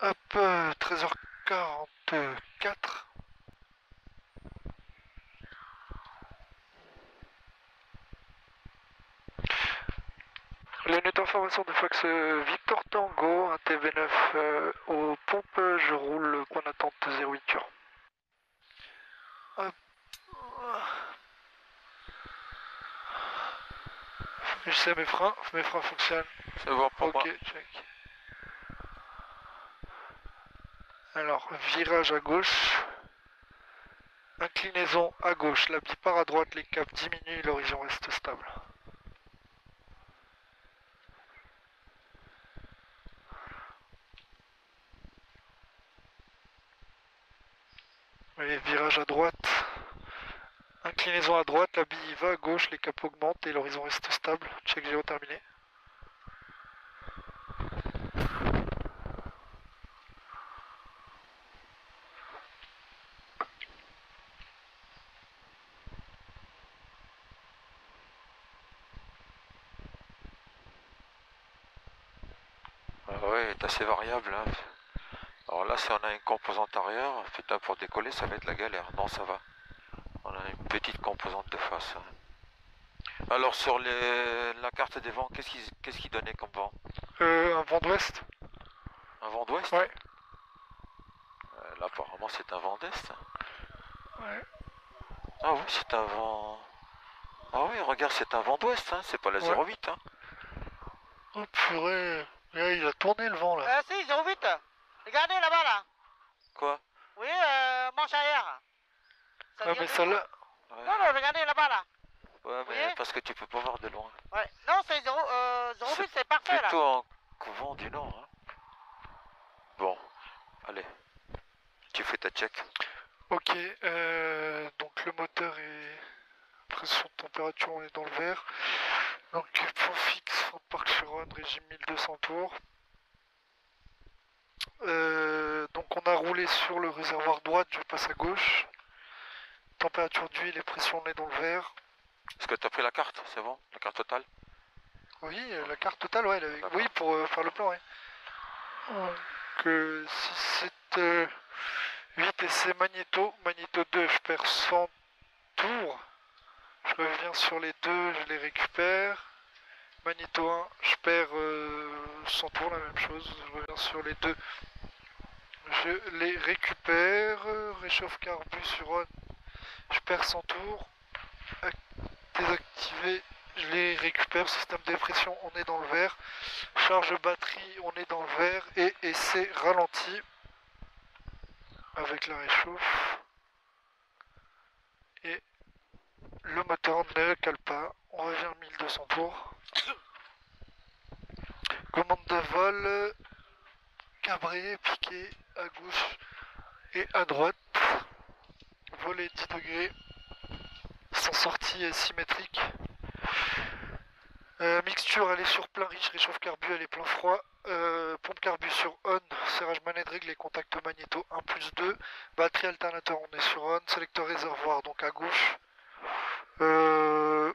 Hop, 13h44. Les notes d'information de Fox Victor Tango, un TV9 aux pompes, je roule, point d'attente 08 heures. Hop. Je sais mes freins fonctionnent. C'est bon pour moi. Ok, check. Alors, virage à gauche. Inclinaison à gauche, la bipare à droite, les caps diminuent, l'horizon reste stable. Et virage à droite. Inclinaison à droite, la bille va à gauche, les caps augmentent et l'horizon reste stable. Check géo terminé. Ah ouais, est assez variable. Hein. Alors là, si on a une composante arrière, putain, pour décoller, ça va être la galère. Non, ça va. On a une petite composante de face. Hein. Alors sur la carte des vents, qu'est-ce qui donnait comme vent? Un vent d'ouest. Un vent d'ouest? Ouais. Là, apparemment, c'est un vent d'est. Ouais. Ah oui, c'est un vent... Ah oui, regarde, c'est un vent d'ouest, hein. C'est pas la 08, hein. Oh purée. Ouais, il a tourné le vent là. Si, 08. Regardez là-bas là. Quoi? Oui, manche arrière. Ça Ouais, vient mais de- celle-là. Ouais. Non, non, regardez là-bas là. Ouais, mais voyez parce que tu peux pas voir de loin. Ouais. Non, c'est 08, c'est parfait là. Plutôt en vent du nord, hein. Bon, allez. Tu fais ta check. Ok, donc le moteur est pression de température, on est dans le vert. Donc point fixe, Ford Park Chiron, régime 1200 tours. Donc on a roulé sur le réservoir droite, je passe à gauche. Température d'huile et pression, on est dans le vert. Est-ce que tu as pris la carte? C'est bon? La carte totale? Oui, la carte totale, ouais, oui, pour faire le plan, ouais. Donc si c'est 8 essais magnéto, magnéto 2, je perds 100 tours. Je reviens sur les deux, je les récupère. Magnéto 1, je perds 100 tours, la même chose. Je reviens sur les deux, je les récupère. Réchauffe carbu sur on, je perds 100 tours. Désactivé, je les récupère. Système de pression, on est dans le vert. Charge batterie, on est dans le vert. Et essai ralenti avec la réchauffe. Et le moteur ne cale pas. On revient à 1200 tours. Commande de vol. Cabré, piqué à gauche et à droite. Volet 10 degrés. Sans sortie symétrique. Mixture, elle est sur plein riche. Réchauffe carbu, elle est plein froid. Pompe carbu sur on. Serrage manette réglé. Contact magnéto 1+2. Batterie alternateur, on est sur on. Sélecteur réservoir, donc à gauche.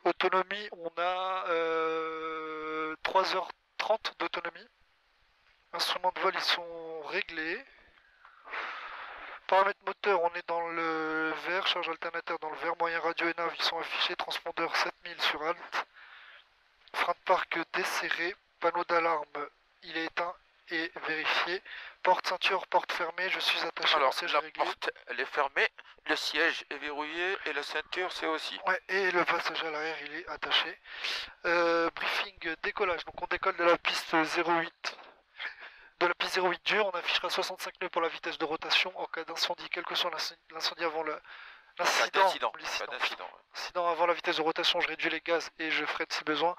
Autonomie, on a 3h30 d'autonomie. Instruments de vol, ils sont réglés. Paramètres moteur, on est dans le vert. Charge alternateur dans le vert. Moyen radio et nav, ils sont affichés. Transpondeur 7000 sur alt. Frein de parc desserré. Panneau d'alarme, il est éteint et vérifié. Porte ceinture, porte fermée. Je suis attaché. Alors, siège la réglé. porte, elle est fermée. Le siège est verrouillé et la ceinture, c'est aussi. Ouais, et le passager à l'arrière, il est attaché. Briefing décollage. Donc on décolle de la piste 08. De la piste 08 dure, on affichera 65 nœuds pour la vitesse de rotation en cas d'incendie, quel que soit l'incendie avant l'incident. L'incident avant la vitesse de rotation, je réduis les gaz et je freine si besoin.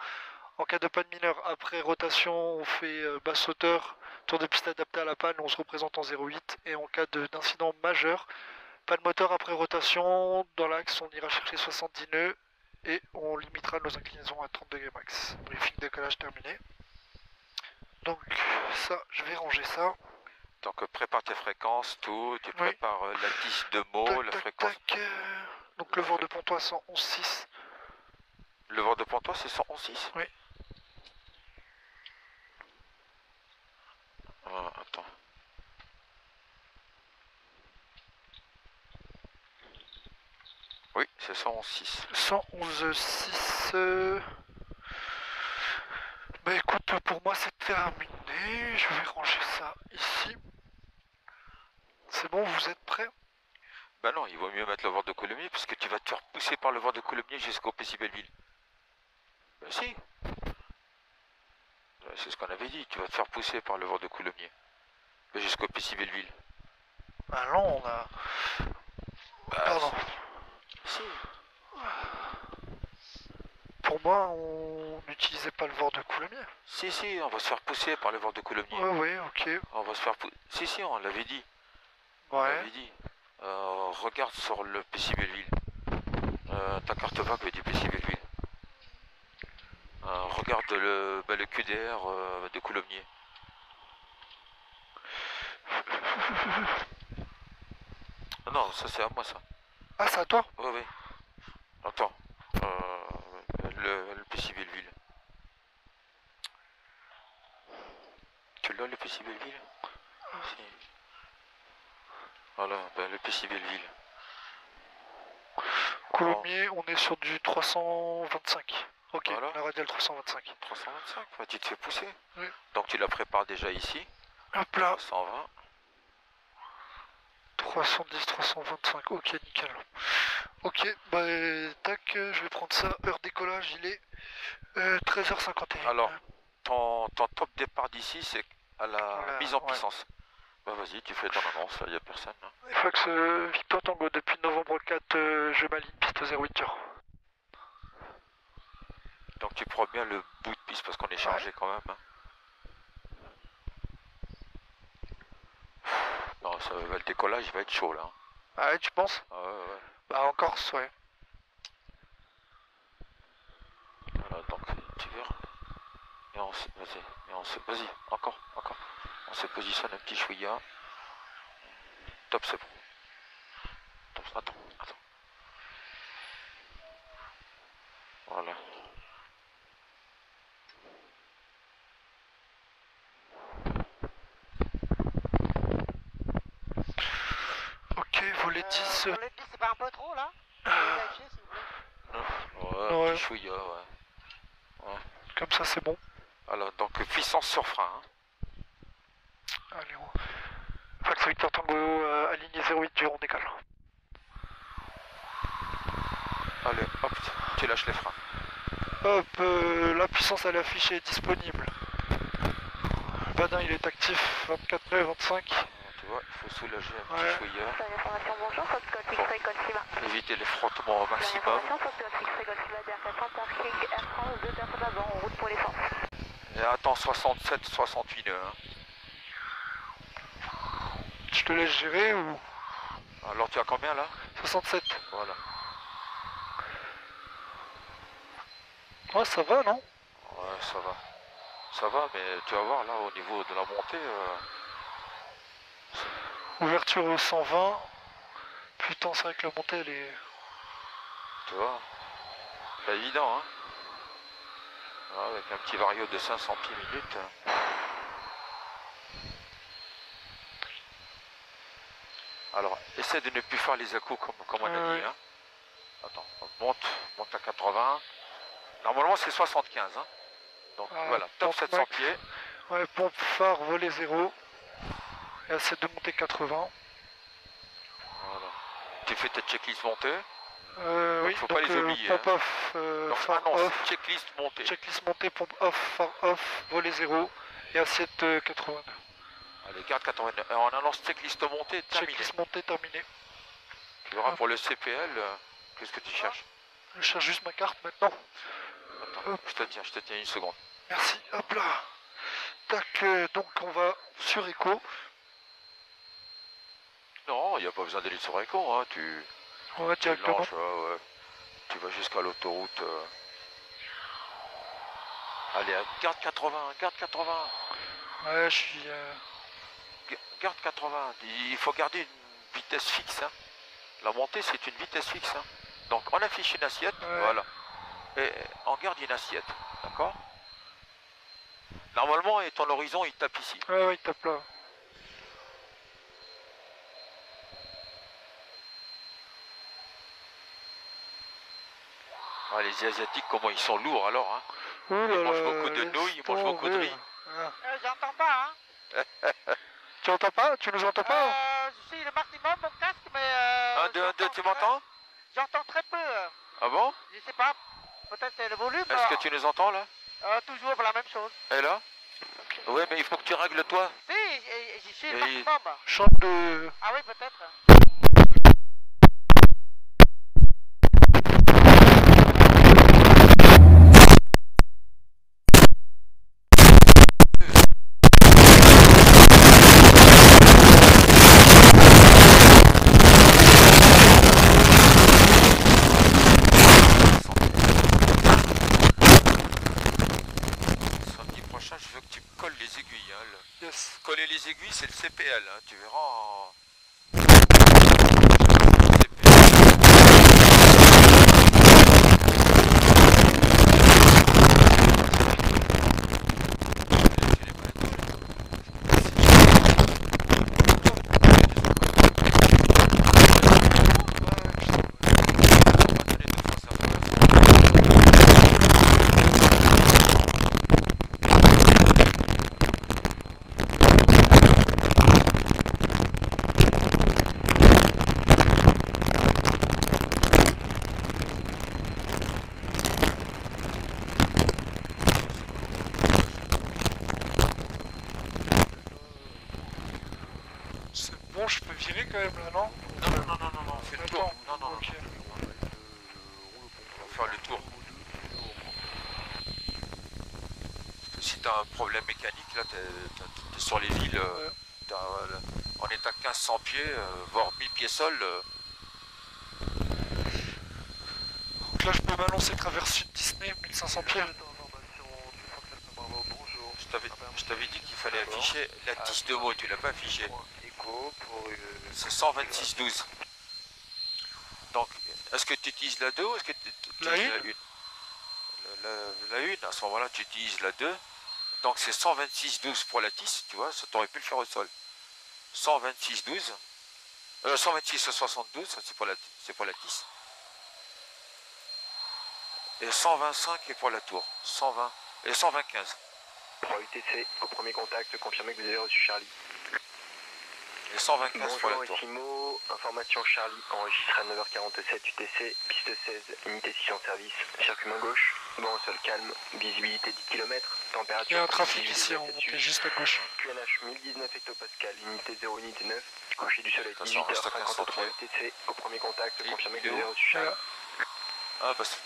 En cas de panne mineure, après rotation, on fait basse hauteur, tour de piste adapté à la panne, on se représente en 0,8. Et en cas d'incident majeur, panne moteur après rotation, dans l'axe, on ira chercher 70 nœuds et on limitera nos inclinaisons à 30 degrés max. Briefing décollage terminé. Donc ça, je vais ranger ça. Donc prépare tes fréquences, tout. Tu prépares la tige de mots, la fréquence. Donc le vent de Pontoise 111.6. Le vent de Pontoise, c'est 111.6? Oui. Ah, attends. Oui, c'est 111.6. 111.6. Bah écoute, pour moi c'est terminé. Je vais ranger ça ici. C'est bon, vous êtes prêts? Bah non, il vaut mieux mettre le vent de Coulommiers parce que tu vas te faire pousser par le vent de Coulommiers jusqu'au PC Belleville. Bah si. C'est ce qu'on avait dit, tu vas te faire pousser par le vent de Coulommiers. Jusqu'au PC Belleville. Ah non, on a... Bah, pardon. Si. Pour moi, on n'utilisait pas le vent de Coulommiers. Si, on va se faire pousser par le vent de Coulommiers. Ouais, ok. On va se faire pousser. Si, on l'avait dit. On Ouais. l'avait dit. Regarde sur le PC Belleville. Ta carte vague du PC Belleville. Regarde le QDR de Coulommiers. Non, ça c'est à moi ça. Ah, c'est à toi? Oui. Attends. Le PC Belleville. Tu l'as le PC Belleville? Si. Voilà, le PC Belleville. Coulommiers, on est sur du 325. Ok, Voilà. la radiale 325. 325, bah, tu te fais pousser. Oui. Donc tu la prépares déjà ici. Hop là, 120. 310, 325, ok, nickel. Ok, bah tac, je vais prendre ça. Heure décollage, il est 13h51. Alors, ton top départ d'ici, c'est à la Voilà, mise en ouais. puissance. Bah vas-y, tu fais ton annonce, là, il n'y a personne. Fax Victor Tango, depuis novembre 4, je m'aligne piste 08 dur. Donc tu prends bien le bout de piste parce qu'on est chargé quand même. Hein. Non, le décollage il va être chaud là. Ah ouais, tu penses? Ah ouais. Bah en Corse, ouais. Voilà, donc tu verras. Et vas-y, encore. On se positionne un petit chouïa. Top, c'est bon. Top, attends. Voilà. Ok, volet 10. Volet 10, c'est pas un peu trop là? Vous pouvez vérifier, s'il vous plaît. Ouais, Ouais. petit chouïa, ouais. Comme ça, c'est bon. Alors, donc puissance sur frein. Hein. Allez, Fax Victor Tango, aligné 08 dur, on décale. Allez, hop, tu lâches les freins. Hop, la puissance elle est affichée, disponible. Le badin il est actif, 24 mai, 25. Tu vois, il faut soulager un petit chouïa. Information, bonjour, Foxtrot X-Ray Golf Lima. Éviter les frottements au maximum. Information, Foxtrot X-Ray Golf Lima, DR400, parking Air France, 2 personnes avant, en route pour l'essence. Et attends, 67, 68 nœuds. Hein. Je te laisse gérer ou... Alors tu as combien là? 67. Voilà. Ouais, ça va, non? Ouais, ça va. Ça va, mais tu vas voir là au niveau de la montée. Ouverture au 120. Putain, c'est vrai que la montée elle est... Tu vois, pas évident, hein. Ouais, avec un petit vario de 500 pieds minutes. Alors, essaie de ne plus faire les à-coups comme on a dit, hein. Attends, monte à 80. Normalement, c'est 75, hein. Donc voilà, top 700 max. pieds. Ouais, pompe phare, volet 0. Et essaie de monter 80. Voilà. Tu fais ta checklist montée. Oui, faut donc pas les oublier. pompe Hein. off, Donc phare annonce, off. checklist montée. Checklist montée, pompe off, phare off, volet 0. Et assiette 82. Allez, garde 89. On annonce checklist montée, terminé. Checklist montée, terminée. Tu verras pour le CPL, qu'est-ce que tu cherches? Je cherche juste ma carte maintenant. Attends, je te tiens une seconde. Merci, hop là. Tac, donc on va sur Echo. Non, il n'y a pas besoin d'aller sur Echo, hein. Tu Directement. lances, ouais. Tu vas jusqu'à l'autoroute. Allez, garde 80, garde 80. Ouais, je suis... Garde 80. Il faut garder une vitesse fixe, hein. La montée, c'est une vitesse fixe, hein. Donc, on affiche une assiette, voilà. Et on garde une assiette, d'accord? Normalement, et ton horizon, il tape ici. Ouais, il tape là. Ah, les Asiatiques, comment ils sont lourds alors, hein. Ouh là Ils mangent là, beaucoup de laisse nouilles, ils mangent beaucoup de tomber. riz. Ah. J'entends pas, hein. Tu entends pas? Tu nous entends pas? Je suis le maximum, mon casque, mais... 1, 2, 1, 2, tu m'entends? J'entends très peu. Ah bon? Je sais pas, peut-être c'est le volume. Est-ce que tu nous entends là? Toujours la même chose. Et là? Ouais, mais il faut que tu règles toi. Si, je suis le Et- maximum. Chante de... Ah oui, peut-être. Samedi prochain, je veux que tu me colles les aiguilles. Hein. Yes. Coller les aiguilles, c'est le CPL. Hein. Tu verras en... C'est bon, je peux virer quand même là, non? Non, fais le tour. Attends. Non. Ok. On va faire le tour. Parce que si t'as un problème mécanique, là, t'es sur les villes, on est à 1500 pieds, voire 1000 pieds sol. Donc là, je peux m'annoncer traverse sud Disney, 1500 pieds. Je t'avais dit qu'il fallait afficher la 10 de mot, tu l'as pas affiché. C'est 126-12. Donc, est-ce que tu utilises la 2 ou est-ce que tu utilises la 1? La 1, à ce moment-là, tu utilises la 2. Donc, c'est 126-12 pour la TIS, tu vois, ça t'aurait pu le faire au sol. 126-12. 126-72, ça c'est pour la TIS. Et 125 est pour la tour. 120 et 125. 3 UTC, au premier contact, confirmez que vous avez reçu Charlie. Et 125 pour la Bonjour, tour. ici Mo, information Charlie, enregistré à 9h47 UTC, piste 16, unité 6 en service, circuit main gauche, vent au sol calme, visibilité 10 km, température... Il y a un trafic 18 ici, on degrés Celsius, est juste à gauche. QNH 1019 hectopascal, unité 0, unité 9, coucher du soleil Attention, reste à 15 18h53 pieds. UTC, au premier contact, Et confirmez que il est vous avez où? reçu Charlie. Voilà. Ah, parce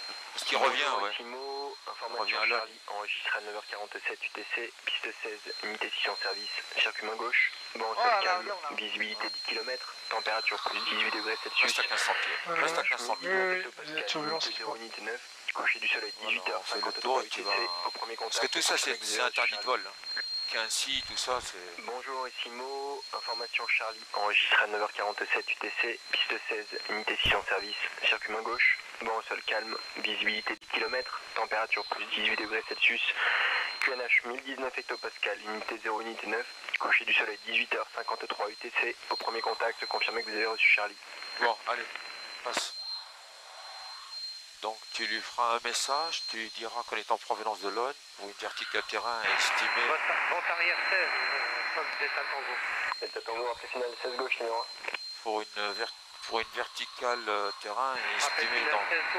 qu'il revient, Bonjour, ouais. ici Mo, information Revient à l'heure. Charlie, enregistré à 9h47 UTC, piste 16, unité 6 en service, circuit main gauche, vent au sol là, calme, là, là. visibilité 10 km, température plus 18 degrés Celsius. Reste à 1500 pieds. Reste à 1500 pieds. Oui, il y a turbulence. Unité 0, unité 9, coucher du soleil Voilà, on fait le 18h53 tour et tu UTC, vas- au premier contact. Parce que tout ça, confirmez que vous c'est avez reçu interdit de Charlie. vol. Hein. Quincy, tout ça, c'est... Bonjour, ici Mo, information Charlie, enregistré à 9h47 UTC, piste 16, unité 6 en service, circuit main gauche, vent au sol calme, visibilité 10 km, température plus 18 degrés Celsius, QNH 1019 hectopascal, unité 0, unité 9, coucher du soleil 18h53 UTC, au premier contact, confirmez que vous avez reçu Charlie. Bon, allez, passe. Donc, tu lui feras un message, tu lui diras qu'on est en provenance de l'ONU pour une verticale terrain estimée... Vente arrière 16, Delta Tango. Delta Tango, après finale 16 gauche numéro 1. pour une verticale terrain estimée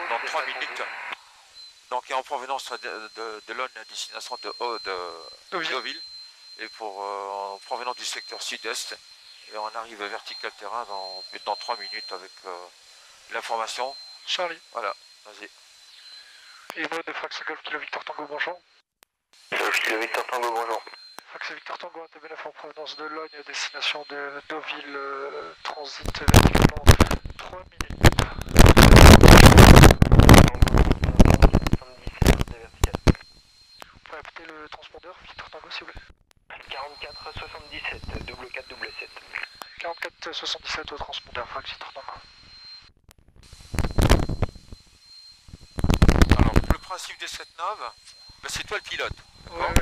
dans 3 minutes. Donc, et en provenance de l'ONU à destination de Deauville. Et en provenance du secteur sud-est. Et on arrive à vertical terrain dans 3 minutes avec l'information. Charlie. Voilà, vas-y. Et mode de Fax Golf Kilo Victor Tango, bonjour. Kilo Victor Tango, bonjour. Fax Victor Tango, ATBNF en provenance de Logne à destination de Deauville, transit verticalement 3 minutes. Vous pouvez appeler le transpondeur Victor Tango s'il vous plaît. 44 77, double 4 double 7. 44 77 au transpondeur Fax Victor Tango. Alors, le principe de cette nave, ben, c'est toi le pilote. Ouais,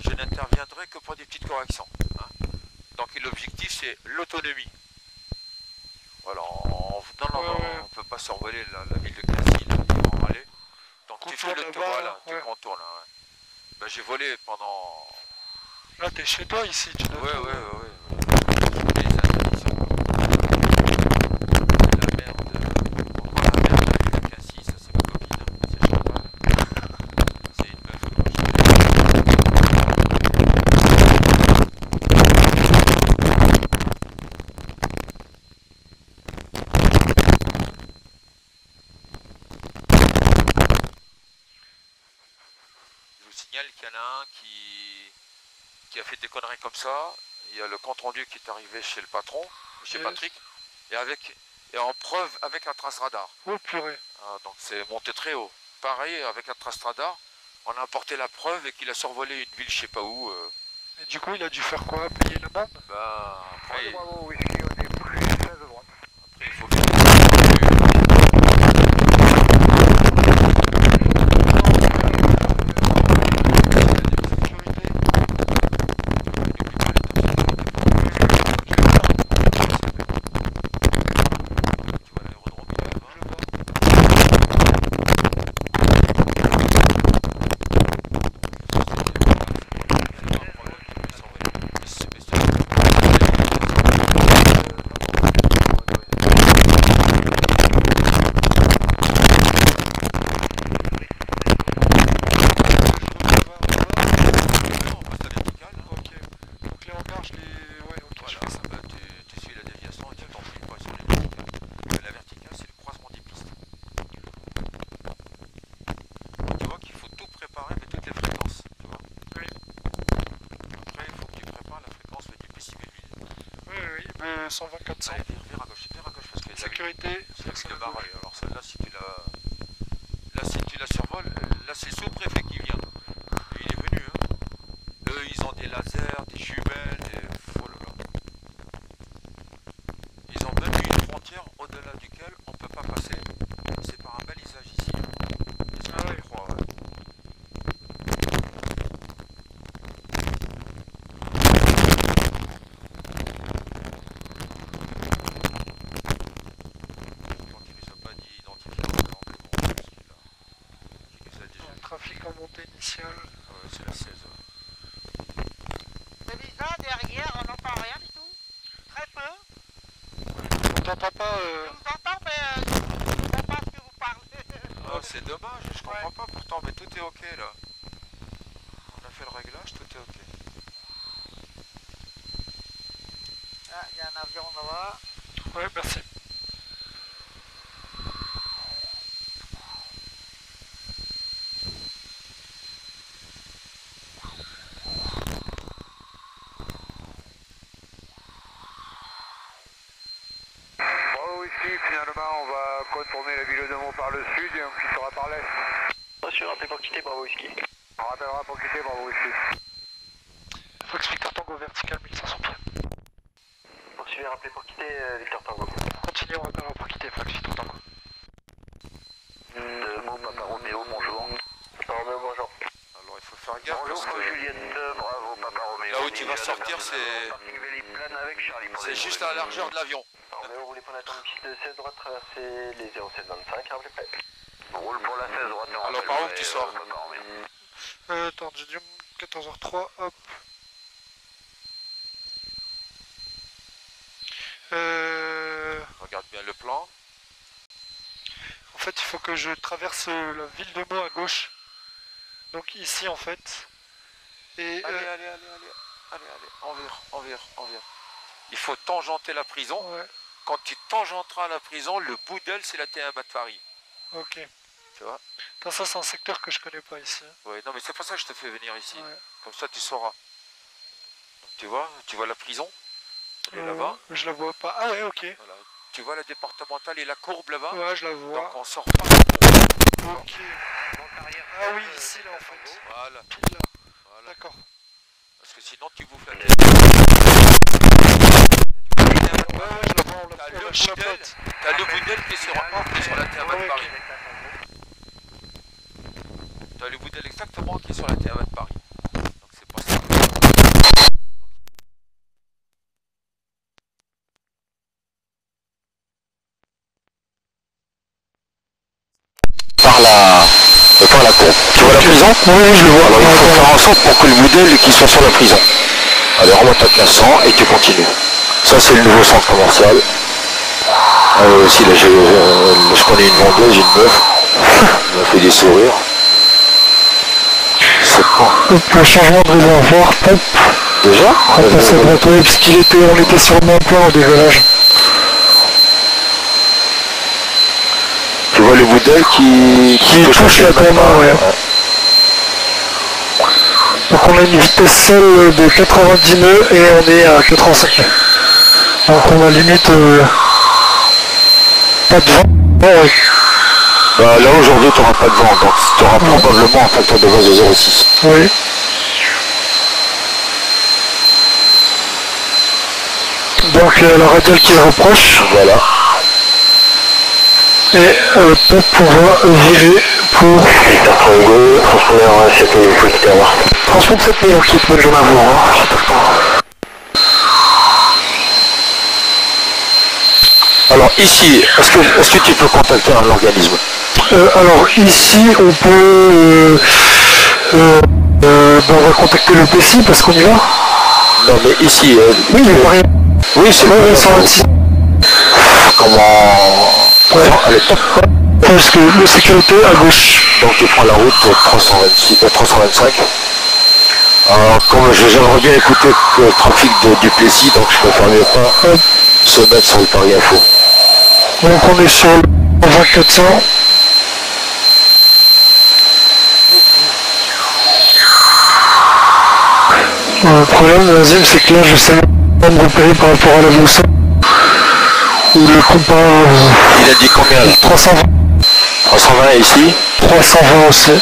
Je n'interviendrai que pour des petites corrections. Hein. Donc l'objectif c'est l'autonomie. Voilà, non, Ouais. on ne peut pas survoler la ville de Cassis, là, en Rallye. tu fais le tour, là-bas, voilà, tu ouais. contournes là, ouais. Ben, j'ai volé pendant... Là, t'es chez toi ici, tu dois Ouais, tout- ouais, ouais. Les interditions. La merde. Pourquoi la merde avec la Cassie, ça c'est ma copine, hein. C'est Chantal. C'est une meuf que moi je vous signale qu'il y en a un qui a fait des conneries comme ça. Il y a le compte rendu qui est arrivé chez le patron, chez Yes. Patrick, et en preuve avec la trace radar. Oh purée. Ah, donc c'est monté très haut. Pareil, avec la trace radar, on a apporté la preuve et qu'il a survolé une ville je sais pas où. Et du coup, il a dû faire quoi? Payer l'amende? Ben, après, Bravo, whisky, on est pris 16 de droite. il faut bien. Sécurité. Tu vois l'aérodrome, il est là-bas. Je vois. Ok. Donc les hangars, je les... Ouais, ok, je fais ça. Tu suis la déviation et tu t'enfuis pas sur les verticales. La verticale, c'est le croisement des pistes. Tu vois qu'il faut tout préparer, mais toutes les fréquences. Tu vois. Oui. Après, il faut que tu prépares la fréquence du PCB. Oui, oui, mais 120 400. Allez, vire à gauche, parce que Sécurité. c'est le barré. Alors celle-là, si tu la survoles, là c'est le sous-préfet qui vient. Et il est venu, hein. Eux, ils ont des lasers, des jumelles, des... Oh là là. Ils ont même une frontière au-delà duquel on ne peut pas passer. C'est par un balisage ici. Est-ce que Ah je ouais. le crois, ouais. Tant qu'il nous a pas dit identifier encore, mais bon, parce qu'il nous a déjà dit. Trafic en montée initiale. Ouais, c'est la 16. Ouais. C'est bizarre, derrière, on n'entend rien du tout. Très peu. On t'entend pas... Je vous entends, mais je ne comprends pas ce que vous parlez. Ah, c'est dommage, je comprends pas pourtant, mais tout est ok là. On a fait le réglage, tout est ok. Ah, il y a un avion là-bas. Ouais, merci. Bravo, whisky, finalement, on va contourner la ville de Mont par le sud et on quittera par l'est. Reçu, rappelez pour quitter, bravo whisky. On rappellera pour quitter, bravo, whisky. Fox Victor Tango vertical 1500 pieds. Poursuivez, rappelez pour quitter, Victor Tango. Continuez, on rappellera pour quitter Fox Victor Tango. Mot, Papa Roméo, bonjour. Roméo, bonjour. Alors il faut faire gaffe Bonjour, parce que Juliette, bravo, Papa Roméo. là où tu vas sortir, c'est juste à la largeur de l'avion. Roméo, vous voulez prendre la piste de 16 droite, traverser les 0725, rappelez prêt. Roule pour la 16 droite. Alors par où tu sors? Attends, j'ai dû 14h03, hop. Regarde bien le plan. En fait, il faut que je traverse la ville de Meaux à gauche. Donc ici, en fait. Et Allez, envers. Il faut tangenter la prison. ouais, Quand tu tangenteras la prison, le bout d'elle, c'est la T1 Matfari. ok. Tu vois? Putain, ça, c'est un secteur que je connais pas ici. Ouais, non mais c'est pour ça que je te fais venir ici. Ouais. Comme ça, tu sauras. Donc, tu vois la prison? Elle est là-bas. Je la vois pas. Ah ouais, ok. Voilà. Tu vois la départementale et la courbe là-bas? Ouais, je la vois. Donc on sort pas du pont. Ok. Ah oui, ici, là, en fait. Voilà. Pile là. Voilà. D'accord. Parce que sinon tu bouffes la tête. Ouais, je la vois, on T'as la le chapote. T'as le bout d'elle qui est sur la T1 Ouais, de Paris. T'as le bout d'elle exactement qui est sur la T1 de Paris. Donc c'est pas ça. Tu vois la prison? Oui, je le vois. Alors il faut faire en sorte pour que le modèle qui soit sur la prison. Allez, remonte à 1500 et tu continues. Ça c'est le nouveau centre commercial. Aussi là je connais une vendeuse, une meuf. Elle m'a fait des sourires. C'est quoi? Hop, le changement de réservoir, hop. Déjà? On va passer à droite, parce qu'on était sur le même plan au décollage. Tu vois le modèle qui touche la commande, ouais. Donc on a une vitesse seule de 90 nœuds et on est à 85 nœuds. Donc on a limite pas de vent. Ouais. Bah, là aujourd'hui tu n'auras pas de vent, donc tu auras probablement un facteur de base de 0,6. Oui. Donc la radiale qui est reproche. Voilà. Et top, on va virer pour... Victor Tango, transpondeur 7000, faut quitter avoir. Transpondeur 7000, on quitte, bonne journée à vous. J'ai pas le temps. Alors ici, est-ce que tu peux contacter un organisme? Alors ici, on peut... on va contacter le PSI parce qu'on y va. Non mais ici... oui, il n'y a rien. Oui, c'est ouais, 126. Comment... Ouais. Allez, top. Parce que le sécurité à gauche. Donc tu prends la route 325. Alors comme j'aimerais bien écouter le trafic du Plessis, donc je préfère mieux pas se mettre sur le Paris Info. Donc on est sur le 2400. Le problème, la deuxième, c'est que là je sais pas me repérer par rapport à la boussole. Ou le compas... Il a dit combien là? 320. 320 ici? 320 aussi.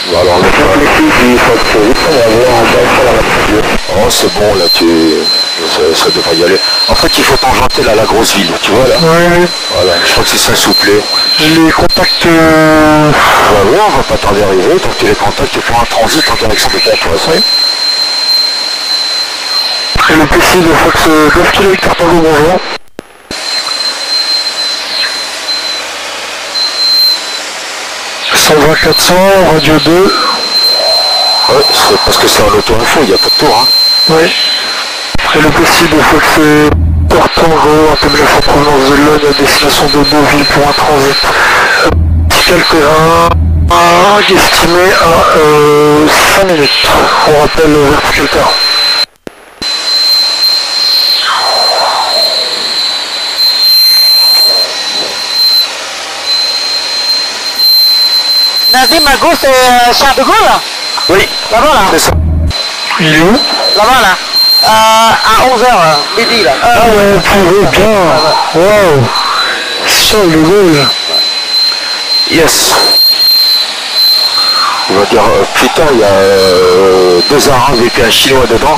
Bon, alors le plan il faut que tu vite, on va voir en bas sur la voiture. Oh c'est bon là, ça devrait y aller. En fait il faut tangenter là la grosse ville, tu vois là? Oui. Voilà, je crois que c'est Saint-Souplé. Je les contacte... Ouais, on va pas tarder à arriver, donc tu les contactes pour un transit en direction de Pontoise. Oui. Et le PC de Fox 9 km Victor Tango, bonjour. « 400, radio 2. Ouais, c'est parce que c'est en auto-info, il n'y a pas de tour. Hein. Oui. Et le possible, il faut que c'est Tango, un TMF en provenance de Lyon, à destination de Beauville pour un transit. Calterrain, estimé à 5 minutes. On rappelle vers Calterrain. Nazim, à gauche, c'est Charles de Gaulle là? Oui. Là-bas là? C'est ça. Il est où? Là-bas là. À 11h, midi là. Ah ouais, purée, bien. Waouh. Charles de Gaulle. Yes. On va dire, putain, il y a 2 Arabes et puis un Chinois dedans.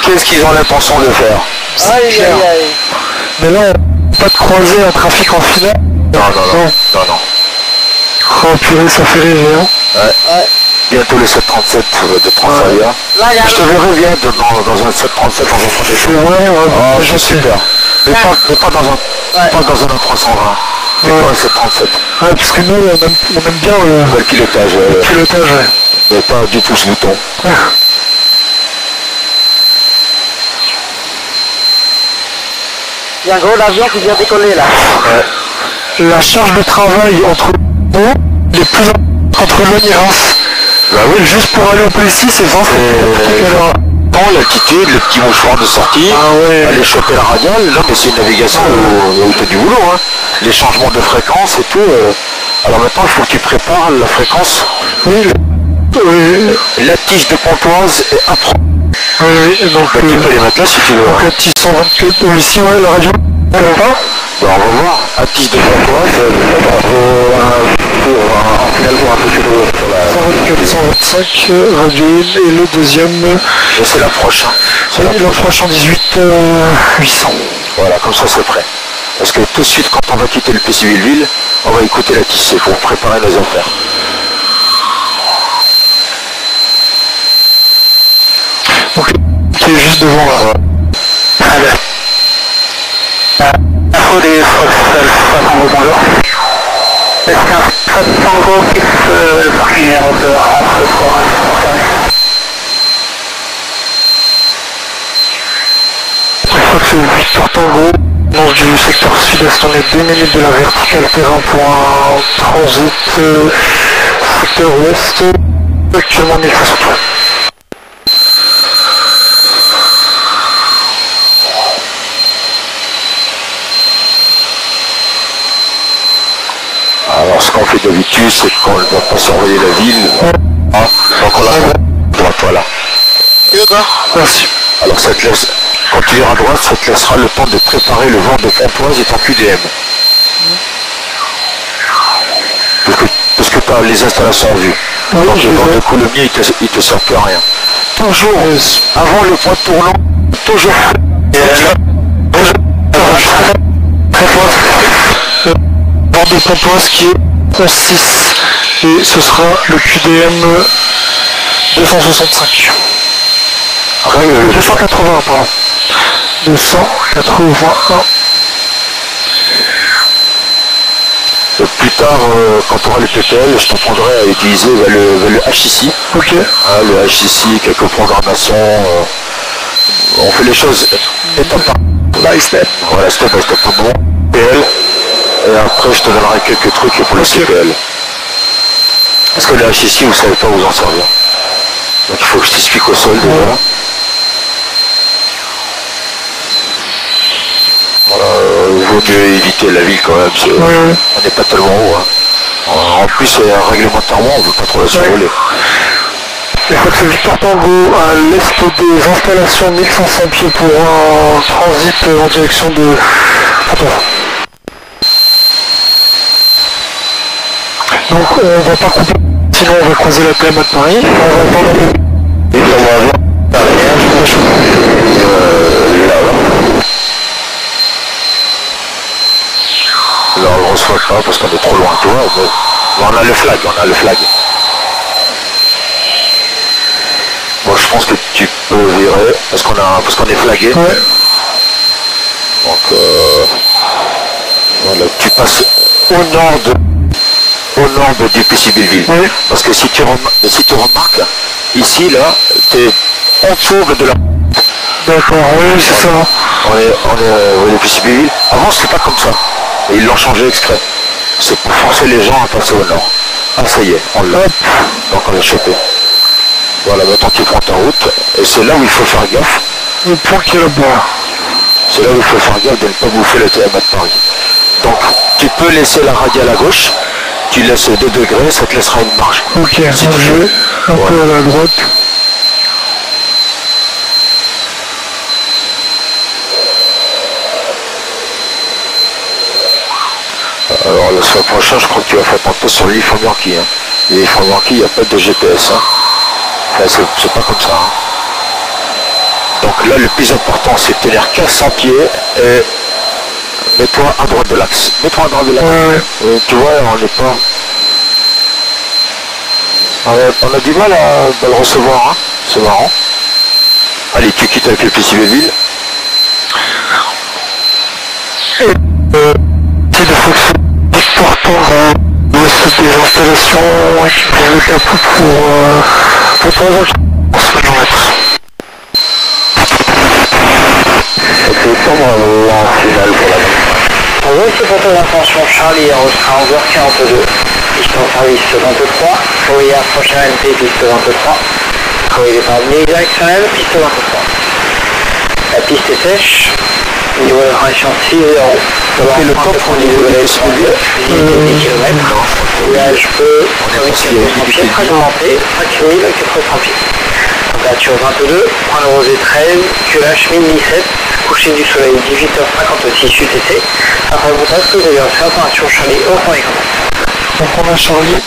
Qu'est-ce qu'ils ont l'intention de faire? Aïe, aïe, aïe. Mais là, pas de croiser un trafic en finale. Non. Oh purée, ça fait rêver, hein. Ouais. Bientôt le 737 de Transavia. Là, y a... Je te verrai bien dans un 737 en rentrant des choses. Ouais, c'est super. Mais pas dans un A320. Mais pas un 737. Ouais, parce que nous, on aime bien le pilotage. Ouais. Mais pas du tout ce bouton. Il y a un gros avion qui vient décoller là. Ouais. La charge de travail entre les plus entre Lyon et Reims. Bah oui, juste pour aller au Plessis, c'est 20 l'altitude, le petit mouchoir de sortie, aller choper la radiale, là mais c'est une navigation où tu as du boulot, hein. Les changements de fréquence et tout. Alors maintenant il faut que tu prépares la fréquence. Oui. La tige de Pontoise est apprendre. Oui, donc tu peux les mettre là si tu veux. Donc la tige 124, ici ouais, la radio. Bah, on va voir. À tige de Pontoise, pour finalement un peu plus haut sur la 124, 125, radio 1 et le deuxième. Et c'est l'approche. C'est l'approche en 18 800. Voilà, comme ça c'est prêt. Parce que tout de suite quand on va quitter le PC Villeville, on va écouter la tissée pour préparer nos affaires. Donc qui est juste devant là. Allez. Info des Fox Alpha, bonjour. Tango, le parking numéro 2, entre 3 Fox 8 Tango, nord du secteur sud-est, on est 2 minutes de la verticale terrain pour un transit secteur ouest, actuellement on est face au toit. Alors ce qu'on fait d'habitude, c'est qu'on ne va pas surveiller la ville. Ah, donc on la droite, voilà. Merci. Alors ça te laisse, quand tu iras à droite, ça te laissera le temps de préparer le vent de Pontoise et ton QDM. Parce que tu as les installations en vue. Alors le vent de Coulommiers, il te sert plus à rien. Toujours avant le point tournant, toujours. Vent de Pontoise qui est en 6 et ce sera le QDM 265. 281 pardon. 281. Plus tard, quand tu auras les PPL, je t'apprendrai à utiliser le HCC. Ok. Le HCC, quelques programmations. On fait les choses étape par step. Voilà, step by step. Bon, PL. Et après, je te donnerai quelques trucs pour le CPL. Parce que le HCC, vous ne savez pas vous en servir. Donc il faut que je t'explique au sol déjà. Voilà, il vaut mieux éviter la ville quand même, on n'est pas tellement haut. Hein. En plus, réglementairement, on ne veut pas trop la survoler. Il faut que c'est Victor Tango à l'est des installations 1500 pieds pour un transit en direction de... Attends. Donc on va pas couper, sinon on va croiser la TM à Paris. On va attendre un peu. Et on va avoir là on ne reçoit pas parce qu'on est trop loin, tu vois, mais on a le flag, Bon, je pense que tu peux virer parce qu'on est flagué. Ouais. Donc voilà, tu passes au nord du PCB-Ville. Oui. Parce que si tu remarques, ici là, tu es en dessous de la... D'accord, oui, c'est ça. On est au PCB-Ville. Avant c'était pas comme ça. Et ils l'ont changé exprès. C'est pour forcer les gens à passer au nord. Ah ça y est, on l'a. Donc on l'a chopé. Voilà, maintenant tu prends ta route. Et c'est là où il faut faire gaffe. Le point qui est là-bas. C'est là où il faut faire gaffe de ne pas bouffer le TMA de Paris. Donc tu peux laisser la radiale à gauche. Tu laisses 2 degrés, ça te laissera une marge. Ok, si donc je vais un peu à la droite. Alors la fois prochaine, je crois que tu vas faire tenter sur l'île Fonbianchi. Hein. L'île Fonbianchi, il n'y a pas de GPS. Hein. Enfin, c'est pas comme ça. Hein. Donc là, le plus important, c'est de tenir 1500 pieds et mets-toi à droite de l'axe. Mets-toi à droite de l'axe. Ouais. Tu vois, on n'est pas... On a du mal à le recevoir, hein. C'est marrant. Allez, tu quittes avec le PCB-Ville. Et c'est de Fox Victor Tango, l'ouest des installations, récupérer le capot pour 3 ans. Ok, tombe en finale pour la nuit. Pour votre porteur d'intention, Charlie sera à 11h42, piste en service 23, courrier approche RNT, piste 23, courrier départ unidirectionnel, piste 23. La piste est sèche, niveau de pression 6 euros. Et le top au niveau de la SPV, 10 km. Là, je peux pieds fragmenté, 5 080 pieds. Température 22, point de rosée 13, QH 1017, coucher du soleil 18h56 UTC. Après vous savez que vous avez reçu information Charlie au point d'écran. Donc on a Charlie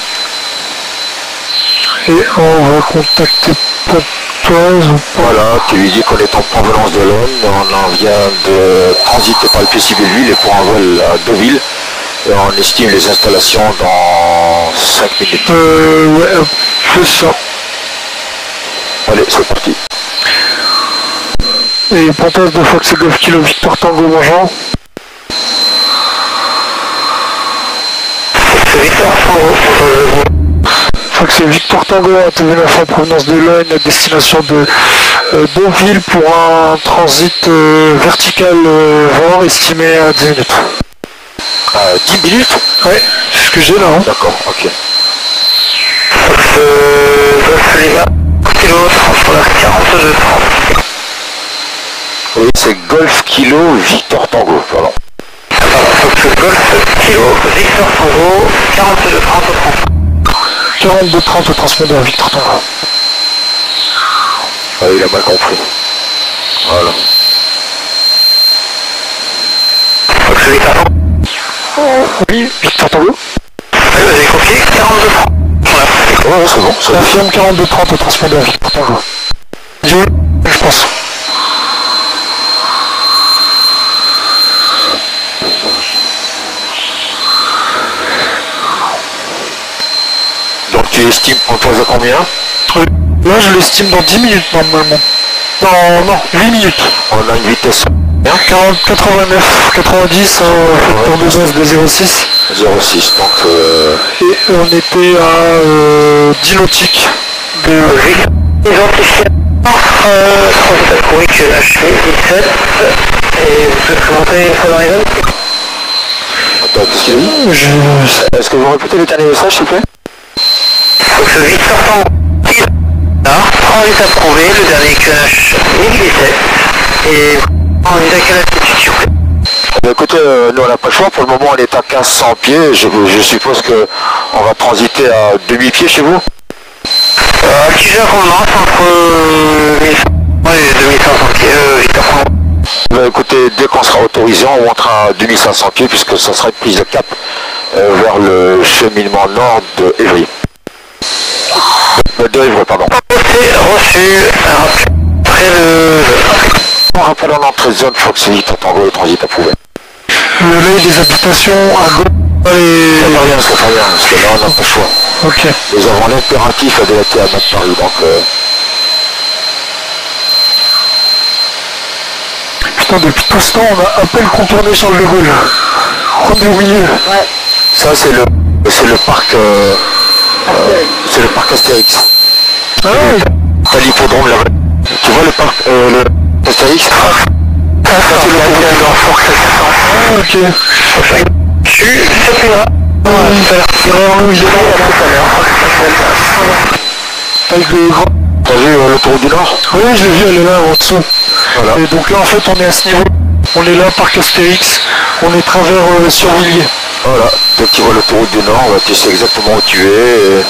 et on va contacter Pontoise. Voilà, tu lui dis qu'on est en provenance de Londres, on en vient de transiter par le PCB-Ville et pour un vol à Deauville. Et on estime les installations dans 5 minutes. Ouais, c'est ça. Allez, c'est parti. Et Pontoise de Fox Golf Kilo Victor Tango bonjour. Victor Fox Victor Tango, ATV9 en provenance de Logne, à destination de Beauville pour un transit vertical VOR estimé à 10 minutes. 10 minutes? Ouais, c'est ce que j'ai là. Hein. D'accord, ok. Fox Lima, kilo, transpondeur 4230. Oui, c'est Golf Kilo Victor Tango, pardon. Fox Golf Kilo Victor Tango, 4230 au 4230 au transpondeur Victor Tango. Ah, il a mal compris. Voilà. Fox Victor Tango. Oui, Victor Tango. Oui, vous avez copié 4230. Ouais, c'est bon. C'est bon. Affirme 4230 au transpondeur Victor Tango. Je pense. Donc tu estimes qu'on pose à combien? Là, je l'estime dans 10 minutes normalement. Non, 8 minutes. On a une vitesse 40, 89, 90 dans deux doses de 0,6. 0,6, donc Et on était à 10 nautiques. Identifié. Oui, que la chemise 17. Et vous pouvez présenter une fois dans les zones. attends, qu'est-ce qu'il dit? Est-ce que vous répétez le dernier message, s'il vous plaît? Fox Victor Tango. Transit approuvé, le dernier QNH 1017. Et on est à quelle altitude, s'il vous plaît? Écoutez, nous on n'a pas le choix, pour le moment on est à 1500 pieds, je suppose que on va transiter à demi-pied chez vous? Altitud à convenance entre 1100 et 2500 pieds, Victor Tango. Bah, écoutez, dès qu'on sera autorisé, on montera à 2500 pieds puisque ça sera une prise de cap vers le cheminement nord de Évry. De Évry, pardon. C'est reçu, après le... On rappelle en entrée de zone, Fox Victor Tango, le transit approuvé. Là, il y a des habitations à gauche. Ça fait rien, parce que là on n'a pas le choix. Ok. Nous avons l'impératif à délater à Mat Paris, donc... Putain, depuis tout ce temps, on a à peine contourné Charles de Gaulle. On est au milieu. Ouais. Ça c'est le parc... c'est le parc Astérix. Ah ouais. T'as l'hippodrome là-bas. Tu vois le parc Astérix? Ça c'est le parc Ok. Avec le grand... T'as vu l'autoroute du Nord? Oui, je l'ai vu, elle est là en dessous. Voilà. Et donc là, en fait, on est à ce niveau. On est là, parc Astérix. On est travers sur Villiers. Voilà. Dès que tu vois l'autoroute du Nord, tu sais exactement où tu es.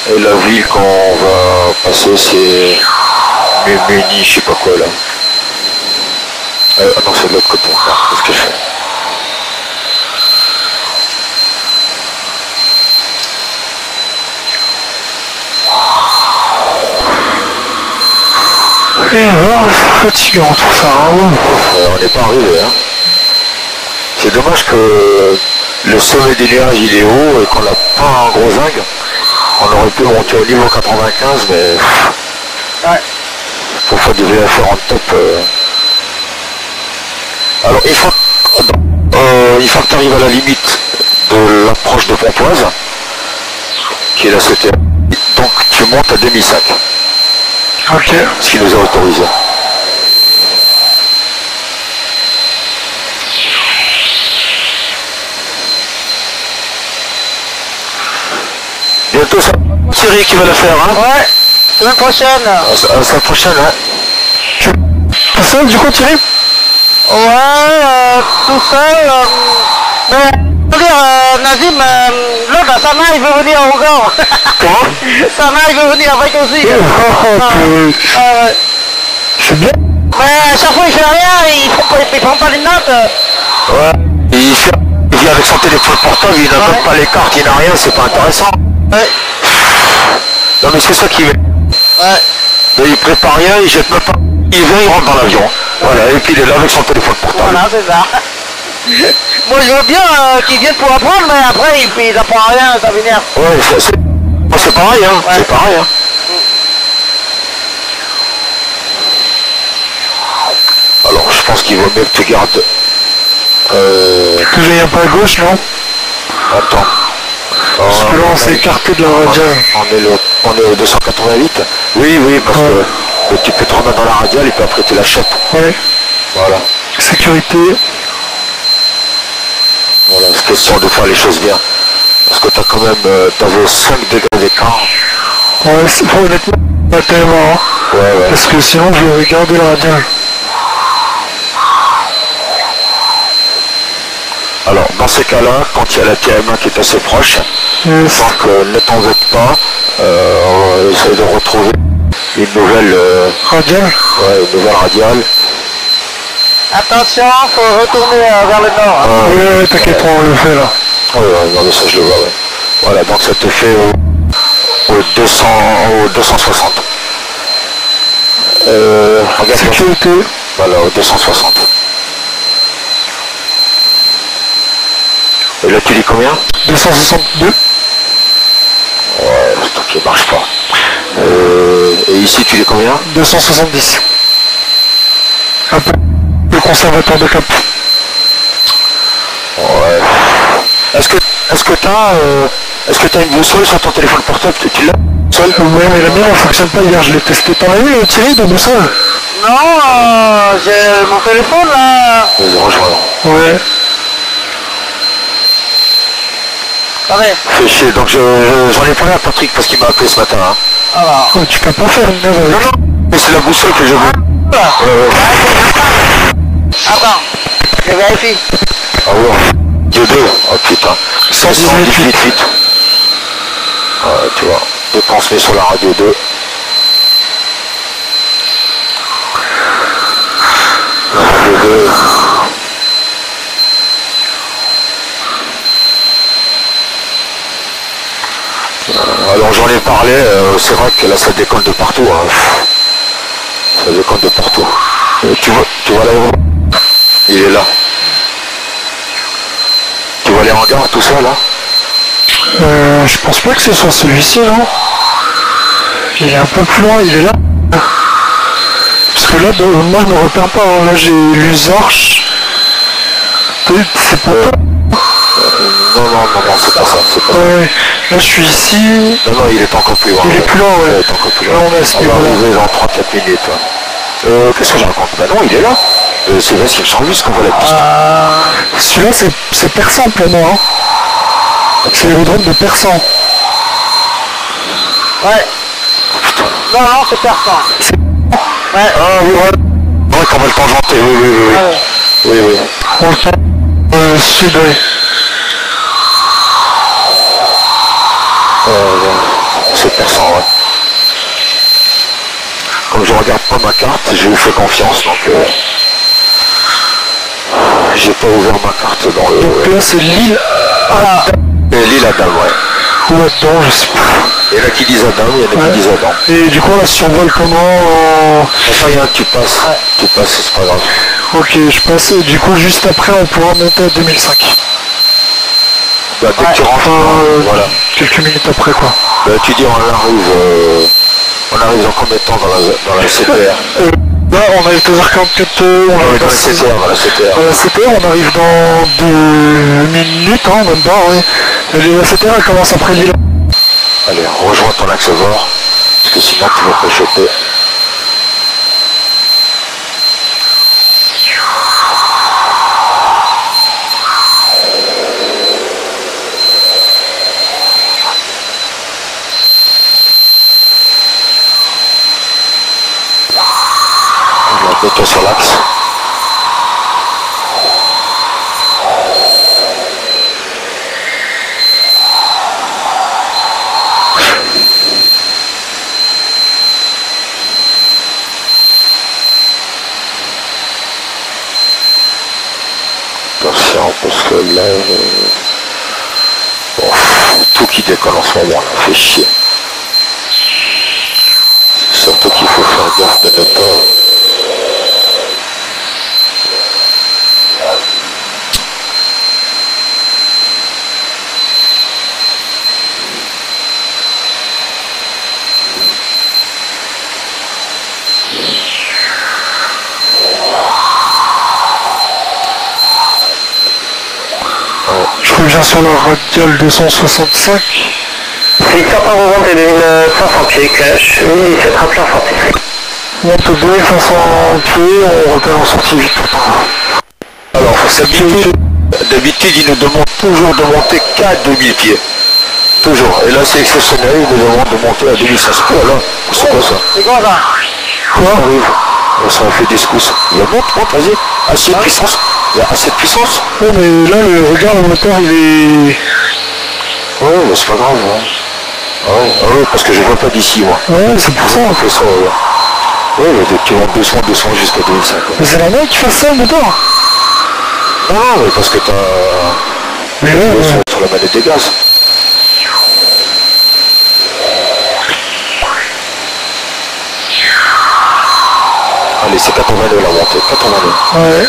Et la ville qu'on va passer, c'est Méni, je sais pas quoi là. Ah non, c'est de l'autre côté. Qu'est-ce que je fais? Et alors, c'est fatigant tout ça. Hein. On n'est pas arrivé. Hein. C'est dommage que le sommet des nuages il est haut et qu'on n'a pas un gros zinc. On aurait pu monter au niveau 95, mais Ouais. pour faire du VFR en top. Alors il faut que tu arrives à la limite de l'approche de Pontoise, qui est la CT. Donc tu montes à 2005. Ok. Ce qui nous a autorisé. Bientôt ça. Thierry qui va la faire, hein? Ouais. Semaine prochaine. La semaine prochaine, hein? Tout seul, du coup, Thierry? Ouais, tout seul. Mais, je veux dire, Nazim, l'autre, Sana, il veut venir encore. Comment? Sana, il veut venir avec aussi. C'est bien. Mais à chaque fois, il fait rien, il prend pas les notes. Ouais. Il vient avec son téléphone portable, il n'a même pas les cartes, il n'a rien, c'est pas intéressant. Ouais. Non mais c'est ça qui met. Ouais. Mais il prépare rien, il jette même pas. Il vient, il rentre dans l'avion. Voilà, et puis il est là avec son téléphone portable. Voilà, c'est ça. Moi, je veux bien qu'il vienne pour apprendre, mais après, il n'apprend rien, ça vénère. Ouais, c'est pareil, hein. Ouais. C'est pareil, hein. Alors, je pense qu'il vaut mieux que tu gardes... Que j'aille un peu à gauche, non? Attends. Parce que là, on s'est écarté de la radiale. On est au 288. Oui, parce que tu peux te remettre dans la radiale et puis après tu la chopes. Ouais. Voilà. Sécurité. Voilà, c'est question de faire les choses bien. Parce que t'as quand même, t'avais 5 degrés d'écart. Ouais, honnêtement, pas tellement. Hein. Ouais. Parce que sinon, je vais garder la radiale. Alors, dans ces cas-là, quand il y a la TM1 qui est assez proche, Yes. donc ne t'en veux pas, on va essayer de retrouver une nouvelle Radiale. Ouais, une nouvelle radiale. Attention, faut retourner vers le nord. Hein. Ouais, t'inquiète, on le fait là. Ouais, non mais ça je le vois, ouais. Voilà, donc ça te fait au 260. Regarde. Sécurité. Voilà, au 260. Et là tu dis combien? 262. Ouais, c'est truc qui marche pas. Et ici tu dis combien? 270. Un peu le conservateur de cap. Ouais. Est-ce que t'as une boussole sur ton téléphone portable? Tu l'as? Ouais, mais la mienne elle fonctionne pas hier, je l'ai testé. T'en as eu Thierry de boussole? Non, j'ai mon téléphone là. Vas-y, rejoins. Ouais. Attendez. Fais chier, donc j'en ai parlé à Patrick parce qu'il m'a appelé ce matin. Hein. Alors. Oh, tu peux pas faire une neuve avec. Non, mais c'est la boussole que je veux. Attends, je vérifie. Ah ouais. Dieu 2. Oh putain. 118 feet. Ouais, tu vois. Je transmets sur la radio 2. La radio 2. Alors j'en ai parlé, c'est vrai que là ça décolle de partout. Hein. Ça décolle de partout. Tu vois l'aéroport? Il est là. Tu vois les hangars, tout ça là? Je pense pas que ce soit celui-ci, non? Il est un peu plus loin, il est là. Parce que là, moi je me repère pas, hein. Là j'ai l'Uzorch. C'est pas toi. Non, c'est pas ça, c'est pas ça. Ouais, là je suis ici. Non, il est encore plus loin. Il est plus loin, ouais. Il est encore plus loin. Là on est à ce On va niveau-là. arriver dans 3-4 minutes. Qu'est-ce que je raconte? Bah non, il est là. C'est Vassil Chanvis qu'on voit la piste. Celui-là c'est Persan pour moi. Hein. C'est l'aérodrome de Persan. Ouais. Non, c'est personne. Ouais. Ah oui, ouais. Ouais, qu'on va le tangenter, oui. Ouais. Oui. On le fait sud, ouais. C'est perçant, ouais. Comme je regarde pas ma carte, je vous fais confiance, donc j'ai pas ouvert ma carte dans le... Donc là c'est l'île L'île Adam, ouais. ou là-dedans, je sais pas. Il y en a qui disent Adam, il y en a qui disent Adam. Et du coup on la survole comment Enfin, il y en a tu passes, c'est pas grave. Ok, je passe, du coup juste après on pourra monter à 2005. Bah, dès que tu rentres, voilà. Quelques minutes après quoi. Bah, tu dis on arrive dans combien de temps dans la CPR? Là on arrive à 2h44, on arrive dans la CPR, dans la CPR. Dans la CPR on arrive dans 2 minutes, hein, même pas, ouais. Et la CPR elle commence après l'île. Allez, rejoins ton axe VOR, parce que sinon tu vas te choper. Mets-toi sur l'axe. Attention, parce que là, bon, tout qui décolle en ce moment, là, fait chier. Surtout qu'il faut faire gaffe de ne pas... viens sur la radiale 265. Victor par remonte et 2500 pieds, clash, 1017, rappel infanterie. Monte 2500 pieds, on repère en sortie vite. Alors, d'habitude, il nous demande toujours de monter qu'à 2000 pieds. Toujours. Et là, c'est exceptionnel, il nous demande de monter à 2500. Oh là, c'est quoi ça? C'est quoi ça? Quoi? Oui. Ça a fait des secousses. Il y a monte, vas-y. Assez de puissance. Il y a assez de puissance. Ouais, mais là, regarde, le moteur, il est... Ouais, mais c'est pas grave. Hein. Ah ouais, parce que je vois pas d'ici, moi. Ouais, c'est pour ça. On fait ça, ouais. Ouais, mais tu montes 200 jusqu'à 2005. Mais c'est normal qu'il fasse ça, le moteur? Non, mais parce que t'as... Mais ouais, sur la manette des gaz. Allez, c'est 82 la montée, 82. Ouais.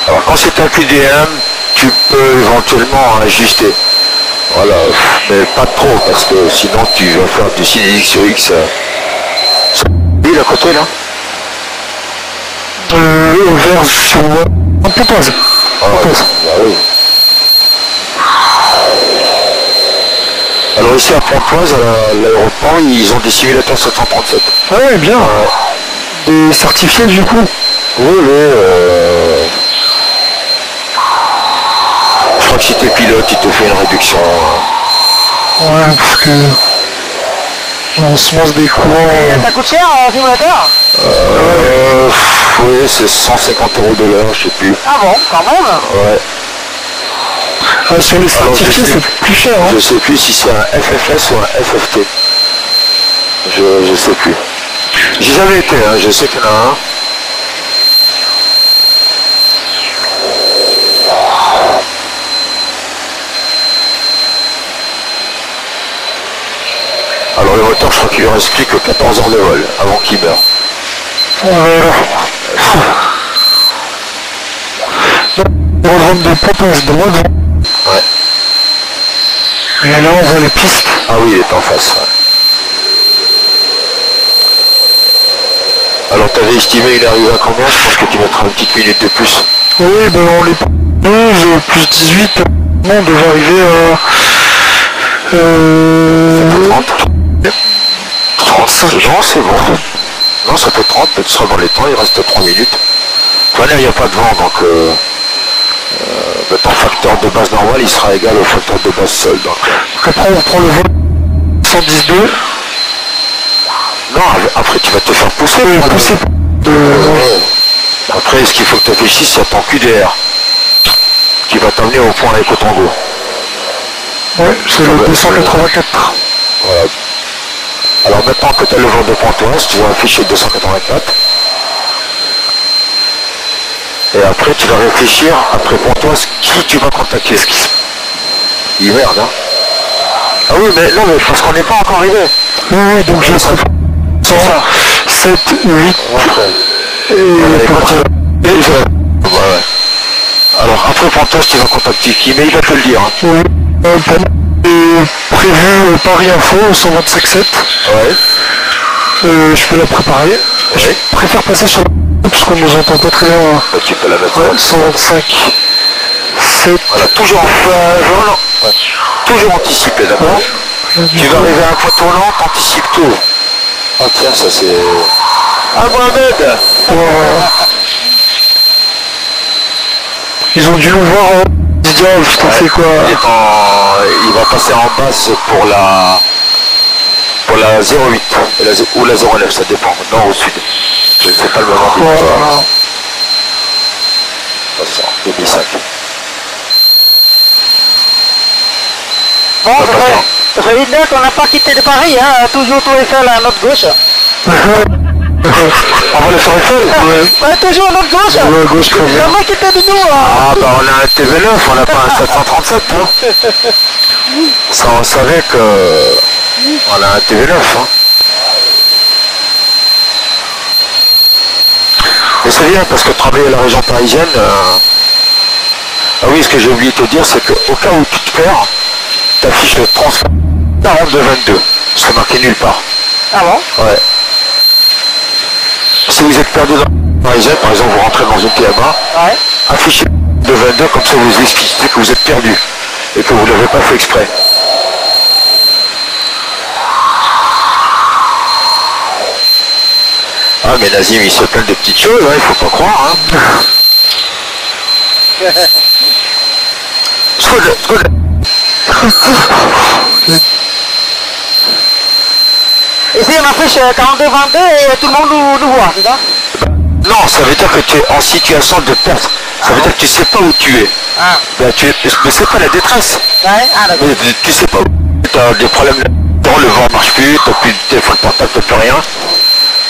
Alors quand c'est un QDM, tu peux éventuellement ajuster. Voilà, mais pas trop parce que sinon tu vas faire du cinétique sur X. Il à côté là. Vers sur un Pontoise. Ah, bah oui. Alors ici à Pontoise, à l'aéroport, ils ont des simulateurs 737. Ah ouais, bien. Des certifiés du coup. Oui, je crois que si t'es pilote, il te fait une réduction. Ouais, parce que... On se lance des courants... Ça coûte cher un simulateur? Oui, c'est 150 € de l'heure, je sais plus. Ah bon, quand même? Ouais. Ah, sur les certifiés, c'est plus cher. Hein. Je sais plus si c'est un FFS ou un FFT. Je sais plus. J'y avais été, hein, je sais qu'il y en a un. Alors le moteur, je crois qu'il lui reste plus que 14 heures de vol avant qu'il meure. L'aérodrome de Pontoise, droit devant. Ouais. Et là, on voit les pistes. Ah oui, il est en face. Ouais. Alors t'avais estimé il arrive à combien? Je pense que tu mettras une petite minute de plus. Oui, ben on est 12 plus 18. On devait arriver à... 30. Non, c'est bon. Non, ça peut 30, mais tu seras dans les temps, il reste 3 minutes. Voilà, il n'y a pas de vent, donc ton facteur de base normal, il sera égal au facteur de base seul. Donc après, on prend le vol 112. Non, après tu vas te faire pousser. Après, ce qu'il faut que tu réfléchisses, c'est ton QDR qui va t'amener au point avec Tango. Ouais, c'est le 284. Voilà. Alors maintenant que tu as le vent de Pontoise, tu vas afficher 284. Et après, tu vas réfléchir, après Pontoise, qui tu vas contacter. Il merde, hein. Ah oui, mais non, mais parce qu'on n'est pas encore arrivé. Oui, donc je serai 7, 8. Ouais. Alors après Pontoise, tu vas contacter qui? Mais il va te le dire. Hein. Oui, prévu Paris Info 125.7. Ouais. Je peux la préparer. Ouais. Je préfère passer sur la parce qu'on nous entend pas très bien. Bah, tu peux la mettre. Ouais, 125. 7. Voilà, toujours toujours anticipé, d'accord. Tu vas arriver à un point tournant, t'anticipes tout. Ah tiens, ça c'est... Ah Mohamed. Ils ont dû nous voir en disant putain c'est quoi. Il va passer en basse pour la 08 ou la 09, ça dépend, nord ou sud. Je ne sais pas le moment. Voilà. Ça, 2005. Bon, ça fait vite qu'on n'a pas quitté de Paris, hein, toujours tout Eiffel à notre gauche. Avant le Tour Eiffel? Ouais, toujours notre gauche. Ouais, gauche quand Il y même. en a qui étaient de nous. Ah bah on a un TV9, on n'a pas un 737 hein. Ça on savait que on a un TV9 hein. Et c'est bien parce que travailler à la région parisienne, ah oui, ce que j'ai oublié de te dire, c'est qu'au cas où tu te perds, t'affiches le transfert 42-22. C'est marqué nulle part. Ah bon? Ouais. Si vous êtes perdu dans la parisienne, par exemple, vous rentrez dans une TMA, Ouais. affichez le 22, comme ça vous expliquez que vous êtes perdu et que vous ne l'avez pas fait exprès. Ah mais Nazim il se plaint de petites choses, hein, il faut pas croire. Hein. Ici, on affiche 42-22 et tout le monde nous voit, c'est ça? Non, ça veut dire que tu es en situation de perte. Ça veut dire que tu sais pas où tu es. Ah. Ben, mais c'est pas la détresse. Ouais, ah d'accord. Mais tu sais pas où tu as des problèmes. Le vent marche plus, tu n'as plus de téléphone portable, tu n'as plus rien.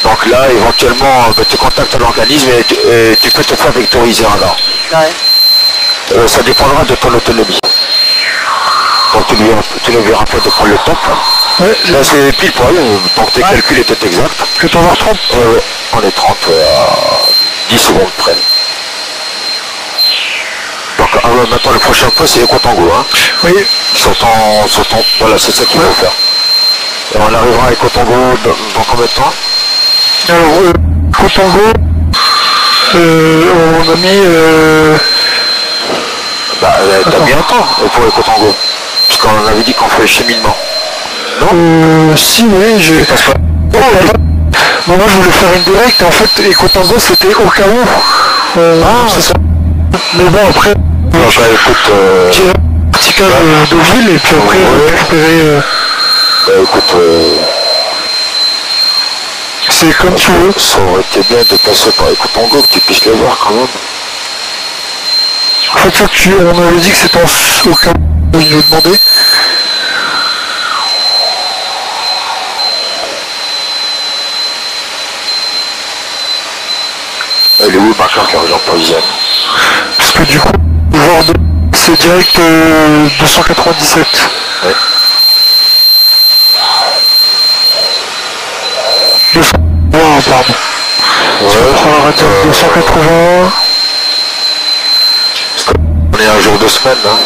Donc là, éventuellement, ben, tu contactes l'organisme et tu peux te faire vectoriser alors. Ouais. Ça dépendra de ton autonomie. Donc tu ne verras pas de prendre le top. Hein. Ouais, là c'est pile poil, donc tes calculs étaient exacts. Que t'en as 30 on est 30 à 10 secondes près. Donc maintenant le prochain point c'est Ekotango. Hein. Oui. Voilà, c'est ça qu'il faut faire. Et on arrivera à Ekotango dans combien de temps? Alors Ekotango, on a mis... Bah t'as mis un temps pour Ekotango. Puisqu'on avait dit qu'on fait le cheminement. Non si, oui, je... Passe pas. Bon, moi je voulais faire une directe et en fait Ekotango c'était au cas où. C'est ça. Mais bon après... Bah écoute... J'ai un petit cas de ville et puis après récupérer... Bah écoute... C'est comme tu veux. Ça aurait été bien de passer par Ekotango, que tu puisses le voir quand même. En fait, ça, on avait dit que c'était au cas où il nous demandait. Elle est où le marqueur qui est en région parisienne? Parce que du coup, voir c'est direct 297. Ouais. 280, pardon. Ouais. On va dire 280. On est un jour de semaine, hein.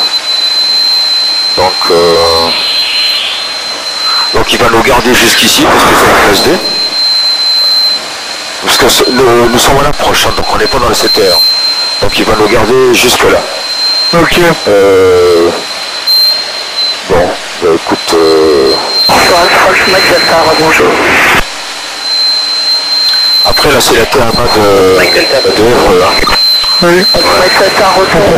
Donc il va nous garder jusqu'ici parce que c'est la classe D. Parce que nous sommes à l'approche, hein, donc on n'est pas dans le CTR. Donc il va nous garder jusque là. Ok. Bon, bah écoute... Après là c'est la TMA de Évreux. Hein. Oui. On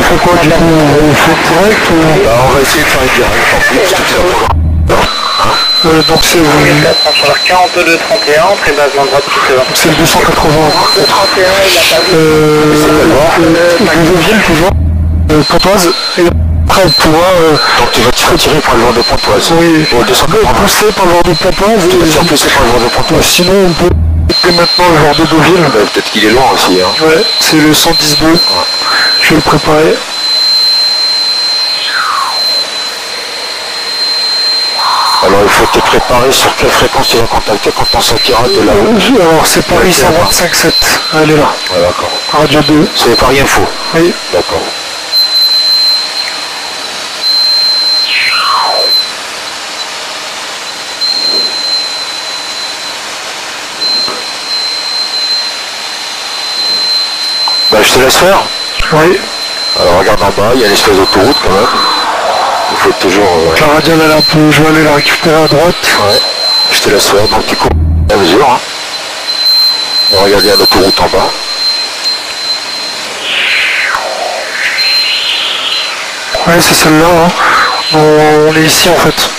fait quoi du coup? On fait direct ou... Bah, on va essayer de faire une direct en plus, tout ça. Donc c'est... 42 31, pré-basement droite qui se va. C'est le 280. Ville toujours. Pontoise. Et après on pourra... Donc tu vas te retirer par le vent de Pontoise. Oui. Au 280. Pousser par le vent de Pontoise. Tu vas te faire pousser par le vent de Pontoise. Sinon on peut... Et maintenant le genre de Deauville. Bah, peut-être qu'il est loin aussi. Hein. Ouais, c'est le 110 bleu. Ouais. Je vais le préparer. Alors il faut te préparer sur quelle fréquence tu vas contacter quand on sortira de là. Alors c'est Paris 125.7. Elle est là. Ouais, d'accord. Radio 2. C'est Paris Info. Oui. D'accord. Bah je te laisse faire. Oui. Alors regarde en bas, il y a une espèce d'autoroute quand même. Il faut toujours... La radiale elle est un peu... Je vais aller la récupérer à droite. Ouais. Je te laisse faire, donc tu cours à mesure. Hein. On va regarder une autoroute en bas. Ouais c'est celle-là. Hein. On est ici en fait.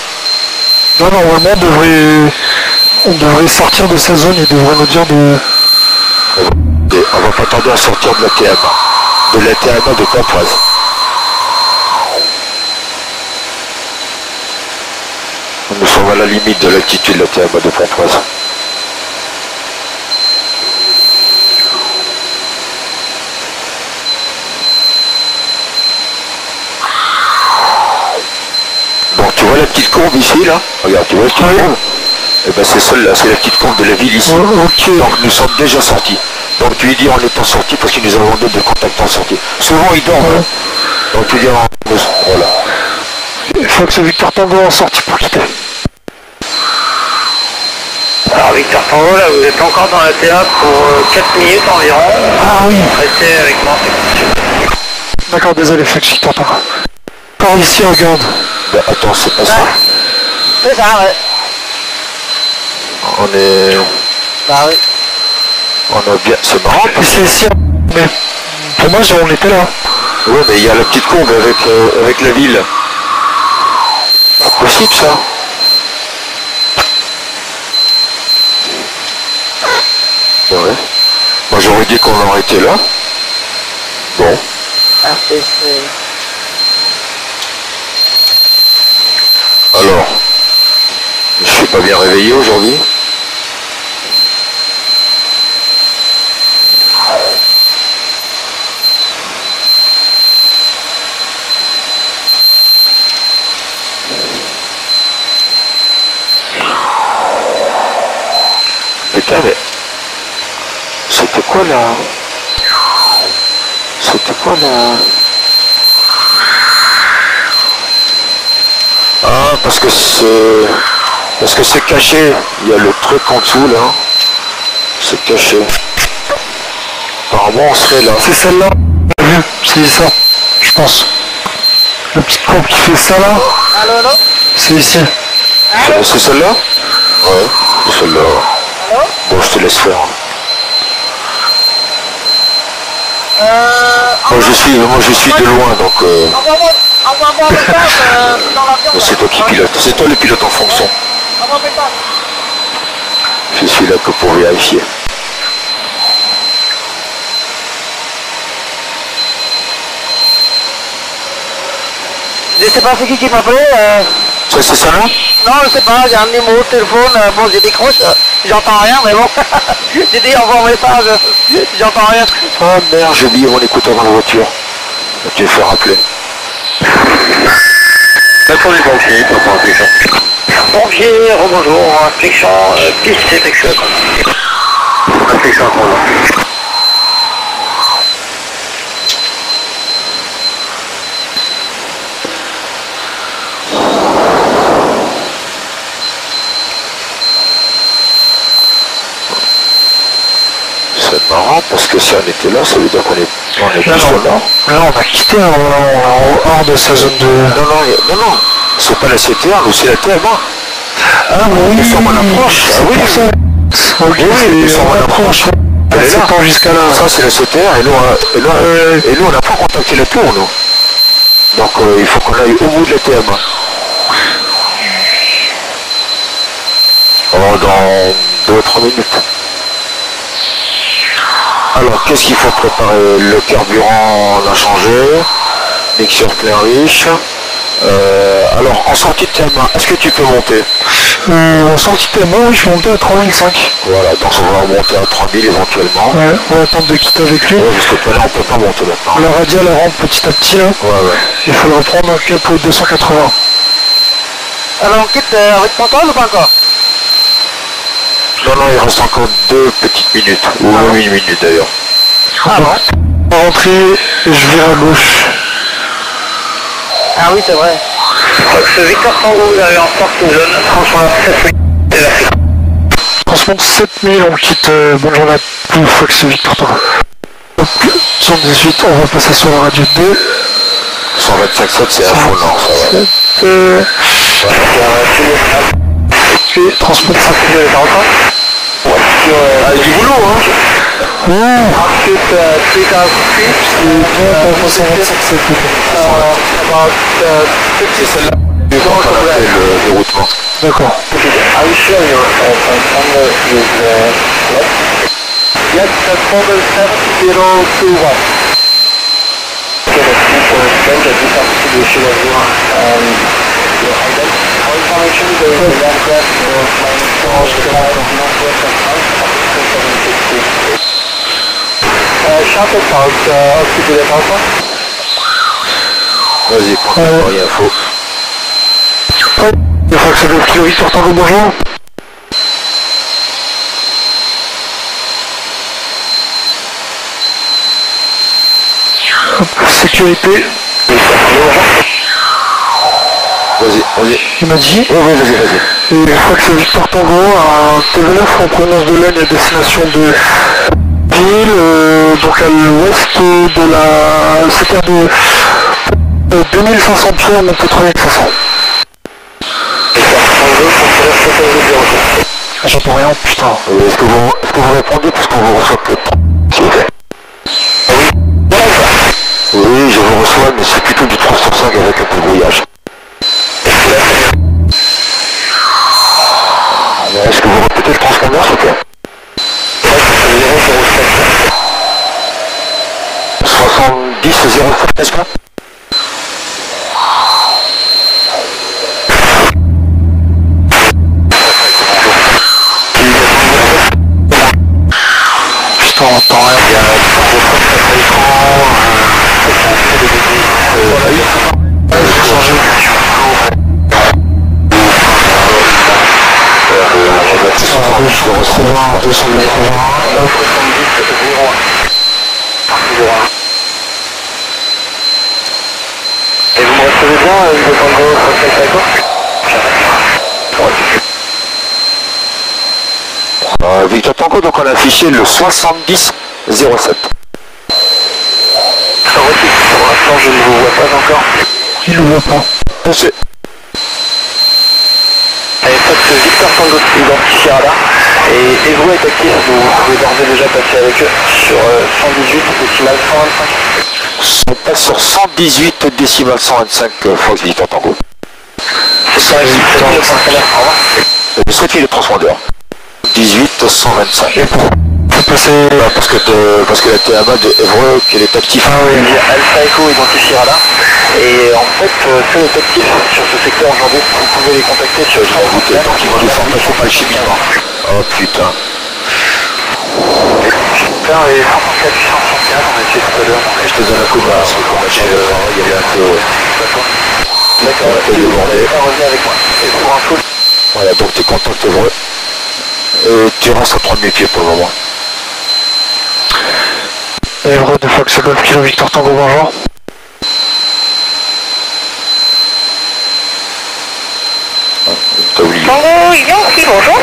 Là normalement on devrait sortir de cette zone et devrait nous dire de... On va pas tarder à sortir de la TMA. De la TMA de Pontoise. Nous sommes à la limite de l'altitude de la TMA de Pontoise. vois la petite courbe ici, là? Regarde, tu vois la petite courbe? Et ben c'est celle-là, c'est la petite courbe de la ville ici. Ok. Donc nous sommes déjà sortis. Donc tu lui dis en étant sorti parce que nous avons d'autres contacts en sortie. Souvent ils dorment. Hein. Donc tu lui dis voilà. Il faut que ce Victor Tango en sortie pour quitter. Alors Victor Tango, là vous êtes encore dans la TA pour 4 minutes environ. Ah oui. Restez avec moi. D'accord, désolé, Flex Victor Tango. Par ici, regarde. Ben attends, c'est pas ça. C'est ça, ouais. On est... Bah oui. On a bien... C'est marrant. Puis c'est ici, mais pour moi, on était là. Ouais, mais il y a la petite courbe avec la ville. Pas possible, ça. Ouais. Moi, j'aurais dit qu'on aurait été là. Bon. Alors, je suis pas bien réveillé aujourd'hui. Putain, mais c'était quoi là? C'était quoi là? Ah, parce que c'est caché. Il y a le truc en dessous là. C'est caché. Apparemment on serait là. C'est celle-là. C'est ça, je pense. La petite courbe qui fait ça là. Allô, allô? C'est ici. C'est celle-là? Ouais, c'est celle-là. Allô? Bon, je te laisse faire. Moi je suis de loin donc Envoie-moi un message dans l'avion. c'est toi qui pilote. C'est toi le pilote en fonction. Envoie un message. Je suis là que pour vérifier. Je sais pas c'est qui m'appelait. Ça c'est ça là? Non, je sais pas, j'ai un numéro de téléphone, bon j'ai décroche, j'entends rien, mais bon. J'ai dit envoie un message, j'entends rien. Oh merde, j'ai oublié mon écouteur dans la voiture. Tu vas faire rappeler. D'accord les pompiers, pas en flexion. Pompier, rebonjour, flexion, piste c'est flexion. Flexion à là. C'est marrant parce que si on était là, ça veut dire qu'on est plus au nord. Là, on a quitté hors de sa zone de... Non, c'est pas la CTR, nous c'est la TMA. Ah oui, nous sommes en approche. Ah oui, ça. Ok, nous sommes en approche. Elle est là. Jusqu'à là. Ça c'est la CTR et nous on n'a pas contacté la tour nous. Donc il faut qu'on aille au bout de la TMA. Oh, dans 2 ou 3 minutes. Alors, qu'est-ce qu'il faut préparer? Le carburant, on a changé. Mixture plein riche. Alors, en sortie de TMA, est-ce que tu peux monter? En sortie de TMA, oui, je suis monté à 3005. Voilà, donc on va monter à 3000 éventuellement. Ouais, on va attendre de quitter avec lui. Ouais, parce que là, on peut pas monter maintenant. La radiale, elle rentre petit à petit, là. Ouais. Il faut le reprendre un cap au 280. Alors on quitte avec Pantoise ou pas encore? Non, il reste encore 2 petites minutes. Ou même 1 minute d'ailleurs. Ah bon? On va rentrer, je vire à gauche. Ah oui, c'est vrai. Ce Victor Tango, vous avez en sorte une zone, franchement, 7 minutes. Franchement, 7000, on quitte. Bonne journée à tous, Fox Victor Tango. 118, on va passer sur la radio 2. 125.7, c'est info nord, ça va. Ok, transport 5000 avec Ah, du boulot, hein. Ensuite, 3000 feet, bien, 125, c'est tout. about 50 C'est celle-là qu'on appelle le déroutement. D'accord. Are you sure your transponder is left? Yes, transponder 7021. Okay, that's good for extent that you have to do issue as well. Your identity information, there is a land craft for flying towards the northwest and south of 760. Shuttle South, Oxygen Alpha. Vas-y, prends ta info. Il faut que c'est le kilo Victor Tango, bonjour. Sécurité. Vas-y. Il m'a dit. Oui, vas-y. Et je crois que c'est Victor Tango, un TV9 en provenance de Lognes à destination de ville, donc à l'ouest de la... C'était de 2500 pieds à monter 3500. J'entends rien, putain. Est-ce que vous répondez parce qu'on vous reçoit que s'il vous plaît? Oui, je vous reçois, mais c'est plutôt du 3 sur 5 avec un peu de brouillage. Est-ce que vous répétez le transpondeur, s'il vous plaît? 70 07, n'est-ce pas? Putain, on entend rien. Et vous me recevez bien, vous êtes en gros, d'accord? Victor Tango, donc on a affiché le 70 07. Pour l'instant, je ne vous vois pas encore. Il ne voit pas. Pensez. Allez, Fox Victor Tango identifiera là. Et Evo est actif, vous pouvez d'ores et déjà passer avec eux sur 118 décimal 125. On passe sur 118 décimales 125 Fox Victor Tango. C'est pas le fonctionnaire, au revoir. Je souhaite le transpondeur. 18 125. Passer... Parce que la TMA de Evreux, qu'elle est active. Ah oui, Alpha Echo identifiera là. Et en fait, ceux est actif sur ce secteur aujourd'hui. Vous pouvez les contacter sur le Donc ils vont nous former, faut pas le cheminement. Oh putain. Super, et 134 864, on a essayé tout à l'heure. Je te donne un coup de main, parce que quand il y avait un peu... D'accord, vous n'allez pas revenir avec moi. Et pour info... Voilà, donc tu contactes Evreux. Et tu restes à 3000 pieds pour le moment. Evreux de Fox Golf Kilo Victor Tango, bonjour. T'as oublié. Tango Yankee, bonjour.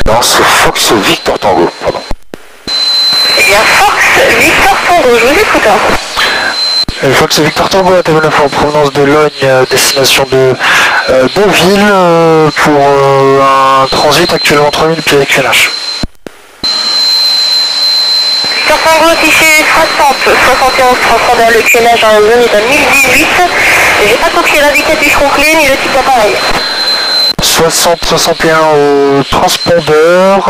Non, c'est Fox Victor Tango, pardon. Eh bien, Fox Victor Tango, je vous écoute. Fox Victor Tango, à TV9 en provenance de Lognes, destination de Deauville, pour un transit actuellement 3000 pieds avec UNH. Victor Tango, affiché 60, 71, transpondeur, le QNH en zone est à 1018. J'ai pas compris la vitesse du complet ni le type d'appareil. 60-61 au transpondeur,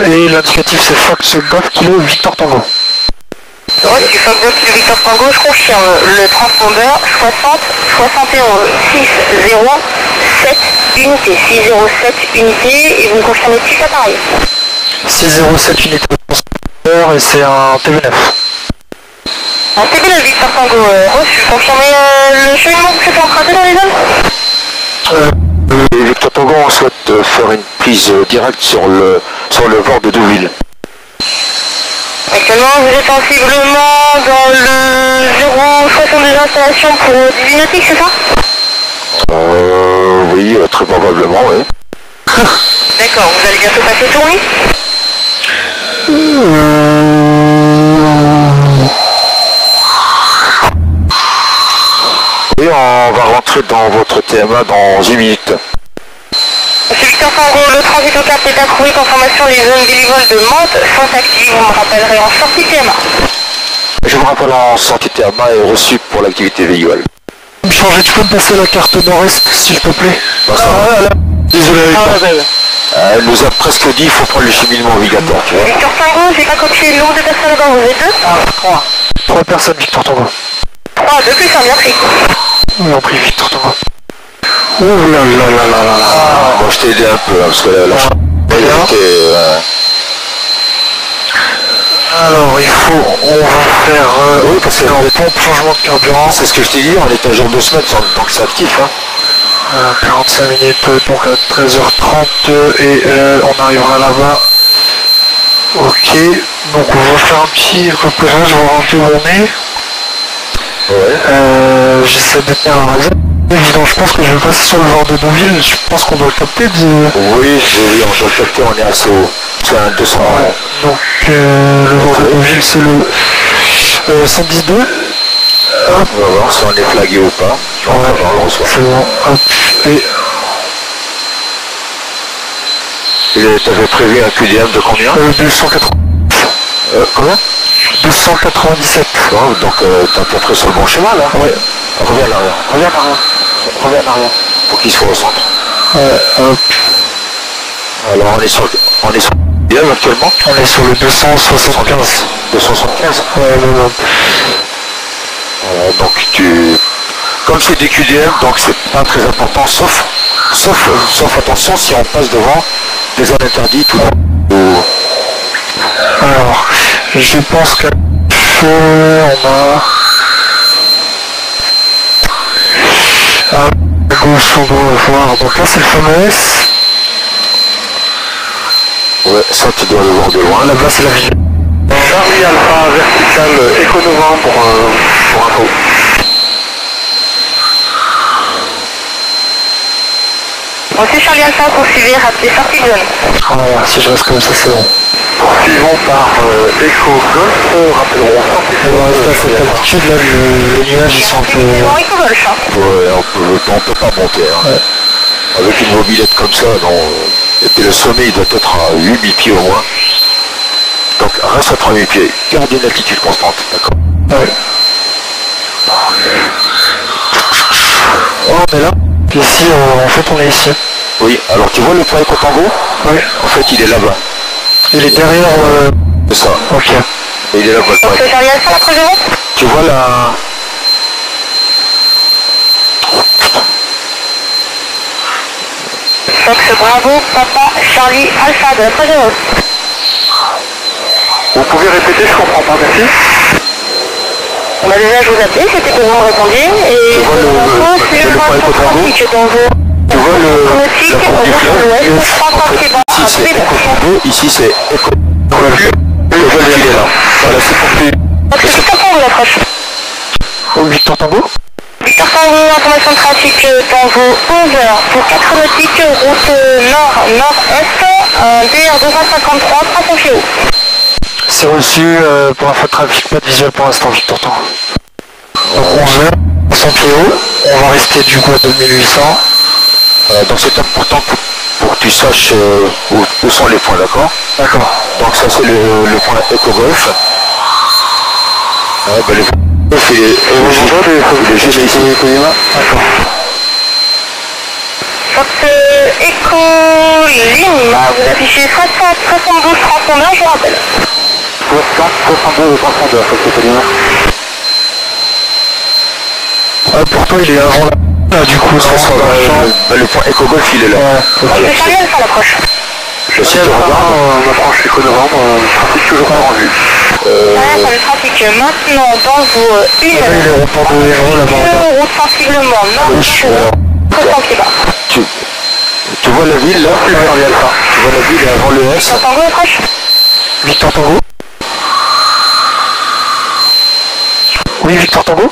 et l'indicatif c'est Fox Golf Kilo Victor Tango. Reçu Fox Golf Kilo Victor Tango, je confirme le transpondeur 60, 71, 60, 7 unités, 607 unités, et vous me confirmez le type d'appareil. 607 unités de transpondeur, et c'est un TV9. Un TV9 Victor Tango, reçu, confirmez le cheminement que c'est emprunté dans les zones. Victor Tango, on souhaite faire une prise directe sur le bord de Deauville. Actuellement, vous êtes sensiblement dans le 0,62 installations pour 18 nautiques, c'est ça? Oui, très probablement, oui. D'accord, vous allez bientôt passer tourner? Et on va rentrer dans votre TMA dans 10 minutes. Monsieur Victor Tango, le transit au cap est approuvé, confirmation, les zones délivrées de Mantes sont actives, vous me rappellerez en sortie TMA. Je vous rappelle en sortie TMA et reçu pour l'activité véhicule. Changer, tu peux me passer la carte nord-est s'il te plaît? Désolé. Elle nous a presque dit qu'il faut prendre le cheminement obligatoire, tu vois. Victor Tango, j'ai pas copié le nombre de personnes dedans, vous êtes deux? 3. 3 personnes, Victor Tango. 3, de plus, bien pris. Oui, on prie, Victor Tango. Ouh là là là là là là. Bon, je t'ai aidé un peu, hein, parce que la alors, on va faire... oui, parce que en pompe, changement de carburant. c'est ce que je t'ai dit, on est à jour 2 semaines sans que c'est actif, hein. 45 minutes, donc à 13h30 et on arrivera là-bas. Ok, donc on va faire un petit repérage, voir un peu où on est. Ouais. J'essaie de tenir un radio. Évidemment, je pense que je vais passer sur le bord de Deauville, je pense qu'on doit le capter de... Oui, on doit le capter, on est assez haut. C'est un 200. Ouais. Donc le bord de Deauville c'est le 112. On va voir si on est flagué ou pas. On va voir, on reçoit. C'est bon, hop, et... T'avais prévu un QDM de combien 280. Combien 297. Oh, donc t'es à peu près sur le bon chemin là. Ouais. Reviens en arrière. Reviens en arrière. Pour qu'il soit au centre. Hop. Alors on est sur QDM actuellement. On est sur le 275. 275. Ouais, non. Donc comme c'est des QDM, donc c'est pas très important, sauf attention si on passe devant des zones interdites ou... Alors, je pense qu'à on a... À gauche, on doit voir. Donc là, c'est le fameux S. Ouais, ça tu dois le voir de loin. Là-bas, c'est la ville. Charlie Alpha vertical Eco Nova pour info. Reçu Charlie Alpha, poursuivez, rappelez sortie de zone. Voilà, si je reste comme ça, c'est bon. Poursuivons par Echo Golf, rappellerons On va rester à cette altitude, là, les nuages, ils sont un peu... C'est bon, Eco Golf. Ouais, on peut pas monter. Hein. Ouais. Avec une mobilette comme ça, non. Et puis le sommet, il doit être à 8000 pieds au moins. Donc reste à 3000 pieds. Gardez une altitude constante, d'accord. Ouais. Oh, on est là. Puis ici, en fait, on est ici. Oui, alors tu vois le point Eco-Tango? Oui. En fait, il est là-bas. Il est derrière... C'est ça. Ok. Et il est là-bas le point. Reçu Charlie Alpha, après zéro. Tu vois la... Fox Bravo, Papa Charlie Alpha, de après zéro. Vous pouvez répéter, je comprends pas, merci. On a déjà, je vous appelé, c'était que vous me répondiez. Et Tu vois le point Eco-Tango? que dans vos... Tu vois la nautique, pompe du fleuve? ouest, 3 pieds bas, Ici c'est Eco-Tango, ici c'est Eco... Le golf il est là. Voilà, c'est pour que... Victor Tango, l'approche. Victor Tango? Victor Tango, information de trafic Tango 11h pour 4 nautiques, route nord-nord-est, DR 253, 300 kg. C'est reçu pour info de trafic, pas de visuel pour l'instant, Victor Tango. Donc 11h, 100 kg, on va rester du coup à 2800. Donc c'est important pour que tu saches où sont les points, d'accord? D'accord. Donc ça c'est le point Eco-Golf. Ouais, ben le golf il est juste ici. D'accord. Fox Echo Lima, vous affichez 72 transpondeurs, je vous rappelle. 62 transpondeurs, Fox Echo Lima. Pour toi, il est avant là, du coup, ça sera le point Eco-Golf il est là. C'est Charlie Alpha, l'approche. Je sais que tu regardes. Ma franche Eco-Novembre, trafic toujours pas en vue. Sur le trafic maintenant dans vos Il est rond de héros là-bas. route sensiblement nord-sud, 300 pieds bas. Tu vois la ville là? Tu vois la ville avant le S. Victor Tango, approche. Victor Tango? Oui, Victor Tango?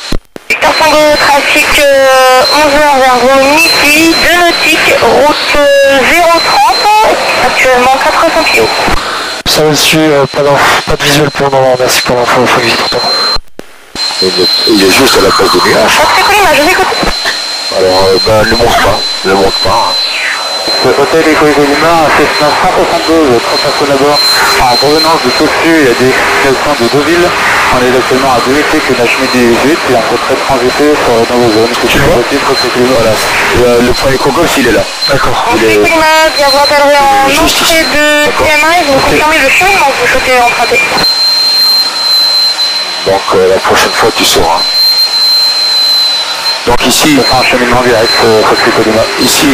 Victor Tango, trafic 11h vers midi, 2 nautiques, route 030, actuellement 400 kg. Ça reçu, pas de visuel pour le moment, merci pour l'info, Victor Tango. Il est juste à la place de nuage. Fox Echo Lima, je vous écoute. Alors, ne monte pas. Hôtel Eco Lima, Cessna 172, transfert d'abord en provenance de Tossu et à destination de Deauville. On est actuellement à 2 étés que Nachmi 18 et on souhaiterait transiter dans vos zones. C'est possible, Fox Echo Lima. Voilà. Le point Eco-Golf il est là. D'accord. Fox Echo Lima, bien vous rappellerai en entrée de TMA et vous confirmez le cheminement que vous souhaitez emprunter. Donc la prochaine fois tu sauras. Donc ici, un cheminement direct, Fox Echo Lima. Ici,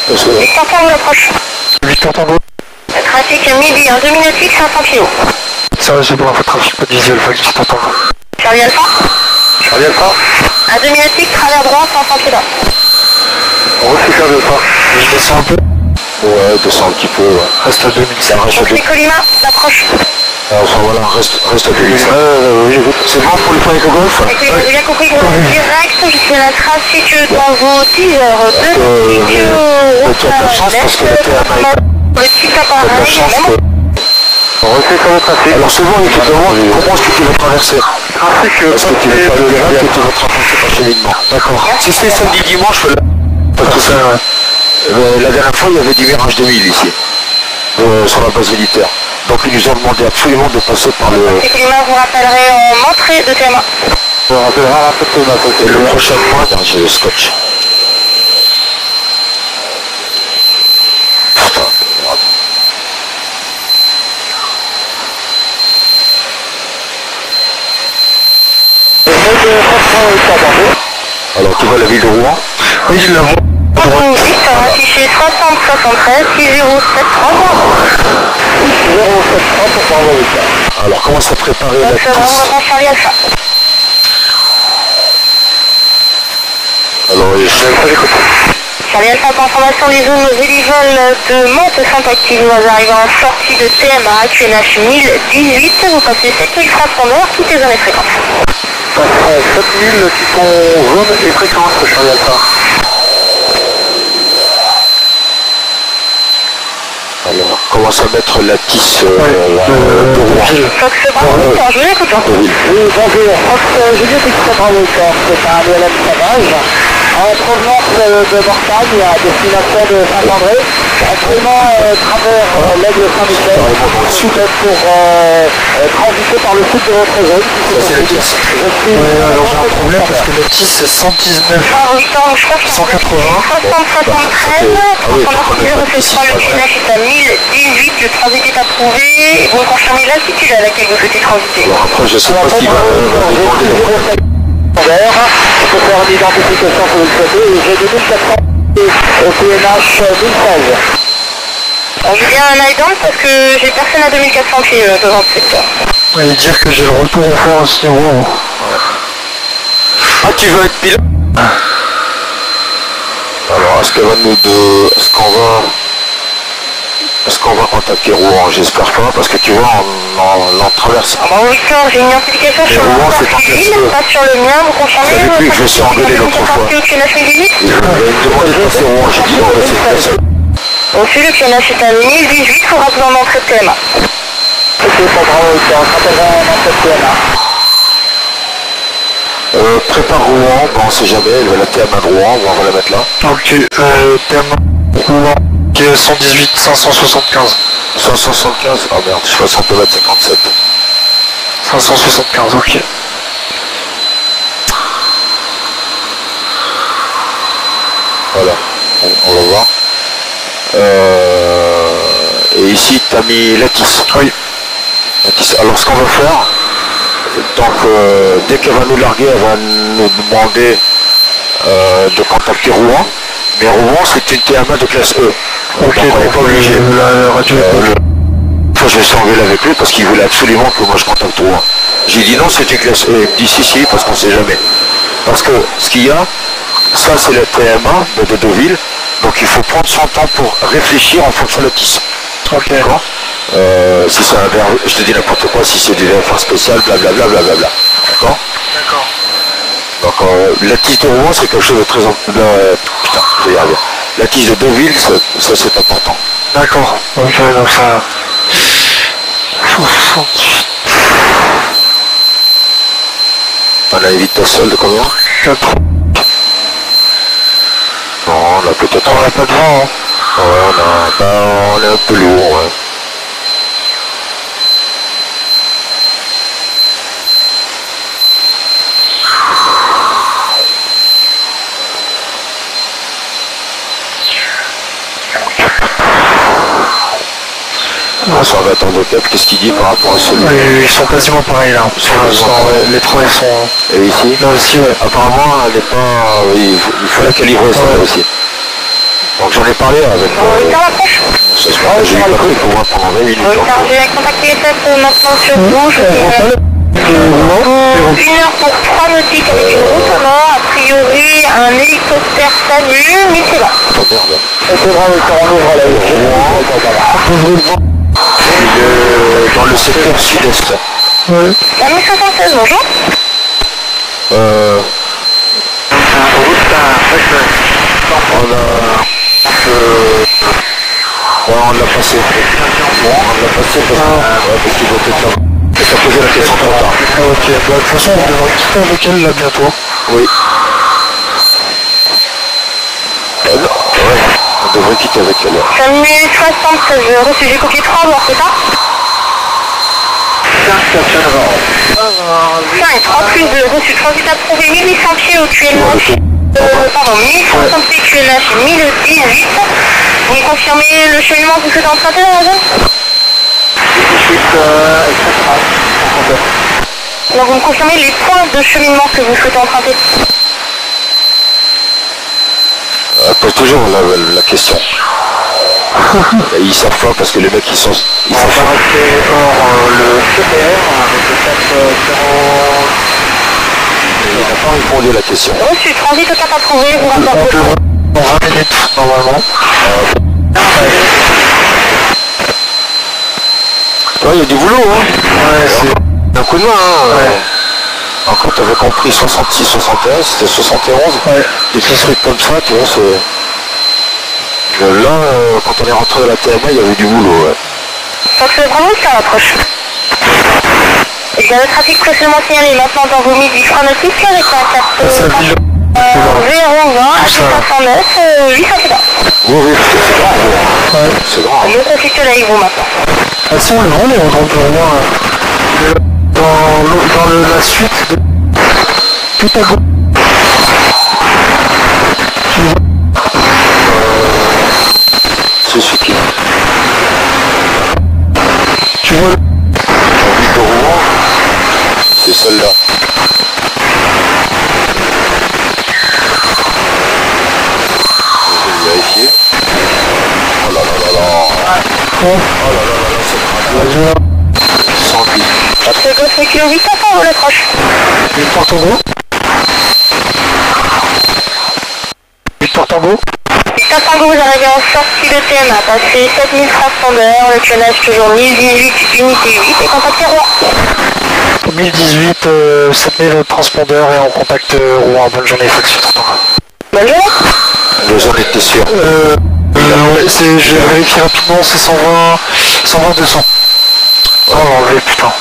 Victor Tango, l'approche. Victor Tango? Trafic midi, 2 nautiques, 500 kg. Ça reçu pour info de trafic, pas de visuel, Victor Tango. Charlie Alpha. Charlie Alpha. À 2 nautiques, travers droit, 500 kg. Reçu Charlie Alpha. Je descends un peu. Ouais, descends un petit peu, ouais. Reste à 2000. Ça reste à 2000. Colima, l'approche. Enfin voilà, reste à 2000. Oui, j'écoute. C'est bon pour le point éco-golf? J'ai bien compris que vous êtes direct jusqu'à la trace située dans vos teasers de tu as de la chance parce que la TMA le petit appareil, Reçu sur le trafic. Alors souvent ils te demandent comment est-ce que tu vas traverser. Trafic, Est-ce que tu veux pas le terrain que tu vas te rapprocher par cheminement. D'accord. Si c'est samedi dimanche, parce que ça, la dernière fois il y avait du Mirage 2000 ici, sur la base militaire. Donc ils nous ont demandé absolument de passer par le... C'est Colima, vous rappellerez en entrée de TMA. On rappellera un peu de TMA. Et le prochain point, j'ai le scotch. Putain, merde. Alors tu vois la ville de Rouen? Oui, je la vois. Vous dites, affiché 60 73 607 30. 073 pour prendre le cas. Alors commence à préparer la Donc, on piste. va prendre Charlie Alpha. Alors Charlie Alpha, pour information, les zones vélivol de monte sont actives. Vous arrivez en sortie de TMA, QNH 1018. Vous passez 7000 transpondeurs, toutes les zones et fréquences. Ça fait 7000 qui sont zone et fréquence, Charlie Alpha. Alors, commence à mettre la tisse de Rouen. Fox Bravo, je vous écoute. Oui, bonjour. Fox Juliette Extra Bravo, c'est un DLM Savage. En provenance de Mortagne à destination de Saint-André, actuellement travers l'aigle Saint-Michel, pour transiter par le sud de votre zone. Ça c'est la tisse. Oui, alors j'ai un problème parce que le TIS c'est 119, Victor, je crois que 180. 60 73, transpondeur réception le QNH est à 1018, le transit est approuvé. Vous me confirmez l'altitude à laquelle vous souhaitez transiter. Alors après, je sais pas s'il va demander. On peut faire une identification pour le souhaiter et j'ai 2400 au PNH 1013. Alors, je veux bien un eye-down parce que j'ai personne à 2400 pieds devant le secteur. Et dire que j'ai le retour à faire aussi en haut. Ah, tu veux être pilote? Alors, est-ce qu'elle va nous de... Est-ce qu'on va contacter Rouen? J'espère pas, parce que tu vois, on traverse. Ah bon, Victor, j'ai une identification sur Rouen, le c'est pas civil, classe. pas sur le mien, vous confirmez? Vous savez plus que je me suis engueulé l'autre fois. Au QNH 1018 Il me demandait de passer Rouen, j'ai dit non, mais c'est pas ça. Reçu, le QNH est à 1018, faudra vous en entrer de TMA. Ok, pour Bravo, on se rappellera en entrée de TMA. Prépare Rouen, bon, on sait jamais, elle va la TMA de Rouen, on va la mettre là. Ok, thème Rouen, qui est 118 575. 175, ah merde, je passe en peut mettre 57. 575, ok. Voilà, on va voir. Et ici, tu as mis la tisse. Oui. La tisse. Alors, ce qu'on va faire, donc, dès qu'elle va nous larguer, elle va nous demander de contacter Rouen. Mais Rouen, c'est une TMA de classe E. Ok, donc on n'est pas obligé. La radio Fois, je me suis engueulé avec lui parce qu'il voulait absolument que moi je contacte Rouen. J'ai dit non, c'est une classe E. Il me dit si, parce qu'on sait jamais. Parce que ce qu'il y a, ça c'est la TMA de Deauville. Donc il faut prendre son temps pour réfléchir en fonction de la tisse. Ok. D'accord. Si c'est un verre, je te dis n'importe quoi, si c'est du VFR spécial, blablabla, blablabla. D'accord. D'accord. Donc la tisse de Rouen c'est quelque chose de très... putain, je vais y arriver. La tisse de Deauville, ça c'est important. D'accord. Ok, donc ça... 68. On a une vitesse seule de combien? 4. Non, on a peut-être... On n'a pas de vent, hein. Ouais, on est un peu lourd, ouais. Ça va attendre au cap, qu'est-ce qu'il dit par rapport à celui-là? Ils sont quasiment pareils là. Les trois ils sont... Et ici? Là aussi, ouais. Apparemment, elle n'est pas... Il faut la calibrer, ça là aussi. Donc j'en ai parlé avec... Ce soir, j'ai eu Patrick pour moi pendant 20 minutes. Je vais contacter les maintenant sur vous. Je vais... 1 heure pour 3 nautiques avec une route au nord, a priori un hélicoptère salut, mais c'est là. Oh merde. C'est bravo, on ouvre la Il est dans le secteur sud-est. Ouais. La 1076, bonjour. On l'a passé. Bon, on l'a passé parce qu'il doit être là. Et ça posait la question trop tard. Ah, ok, bah, de toute façon on devrait quitter avec elle là bientôt. Oui. Ouais, on devrait quitter avec elle. Salut 76, reçu, j'ai copié 3 morts, c'est ça 5, 3 plus 2, reçu, transit approuvé, 1800 pieds au QNH, 1500 pieds QNH, 1018. Vous me confirmez le cheminement que vous souhaitez emprunter dans la zone Alors vous me confirmez les points de cheminement que vous souhaitez emprunter Pose toujours la question. Ils savent pas parce que les mecs ils savent pas. On va rester hors le CPR avec le 440. Il n'a pas répondu à la question. Reçu, transit au cap approuvé, vous rapportez. Dans 20 minutes normalement. Ouais, il y a du boulot, hein. Ouais, c'est un coup de main, hein. Ouais. Quand t'avais compris 66, 61, c'était 71. Ouais. Des petits trucs comme ça, tu vois, c'est... Là, quand on est rentré à la TMA, il y avait du boulot, ouais. Donc c'est vraiment ça l'approche. Il y a le trafic précédemment signalé maintenant dans vos midi chronotiques avec un 4 020 à 509 800 Oui, parce que c'est grand, ouais. C'est grand. Le trafic là avec vous maintenant. Ah si, on est vraiment pour moi. Dans la suite de tout à gauche. C'est ce qui... Tu vois le Rouen, c'est celle-là. Je vais vérifier. Oh là là là là. Oh là là là là, c'est grave. 110. C'est gauche, mais kilo 800, on vous l'approche. Une porte en gros. Une porte en gros. Victor Tango, vous arrivez en sortie de TMA, passé 7000 transpondeurs, le QNH toujours 1018, unité 8 et contactez Rouen. 1018, 7000 transpondeurs et en contact Rouen. Bonne journée, Foxy. Bonne journée. J'en étais sûr. Ouais, je vais vérifier rapidement, c'est 120, 200. Oh, enlevé, putain.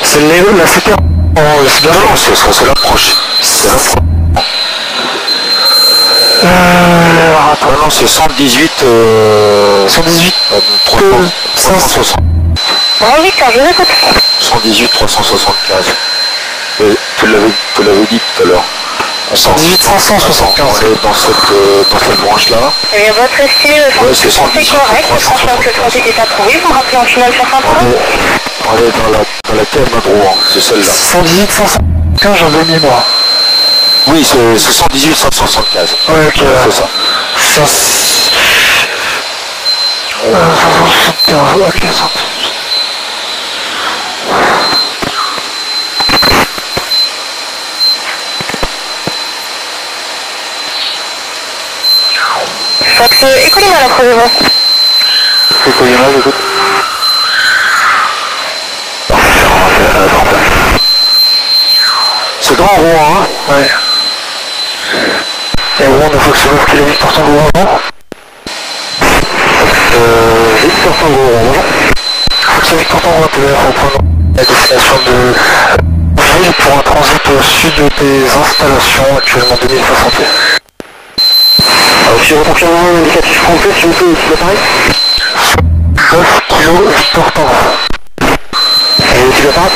C'est la CPR. Oh, c'est bien. Non, c'est l'approche. C'est l'approche. Attends. Non, c'est 118. 118. 360. Bon, Victor, je vous écoute. 118 375. Tu l'avais dit tout à l'heure. 118 575. On est dans cette branche-là. Et votre estime, ouais, c'est 118 correct, franchement que le transit est approuvé, vous me rappelez en finale sur 5 On est dans la TMA de Rouen, c'est celle-là. 118 575, j'en ai mis moi. Oui, c'est 118 575. Ouais, ok. C'est ça. 575, ok, ça. Fox, écoutez-moi la première. Écoutez-moi, j'écoute. C'est grand Rouen, hein? Ouais. Et Rouen, il faut que ça ouvre qu'il est Victor Tango avant. Victor Tango, bonjour. Il faut que ça Victor Tango pour prendre la destination de ville pour un transit au sud des installations, actuellement 2060. Si vous confirmez l'indicatif complet, s'il vous plaît, c'est pareil 9 kg Victor Tango. Et tu l'as pas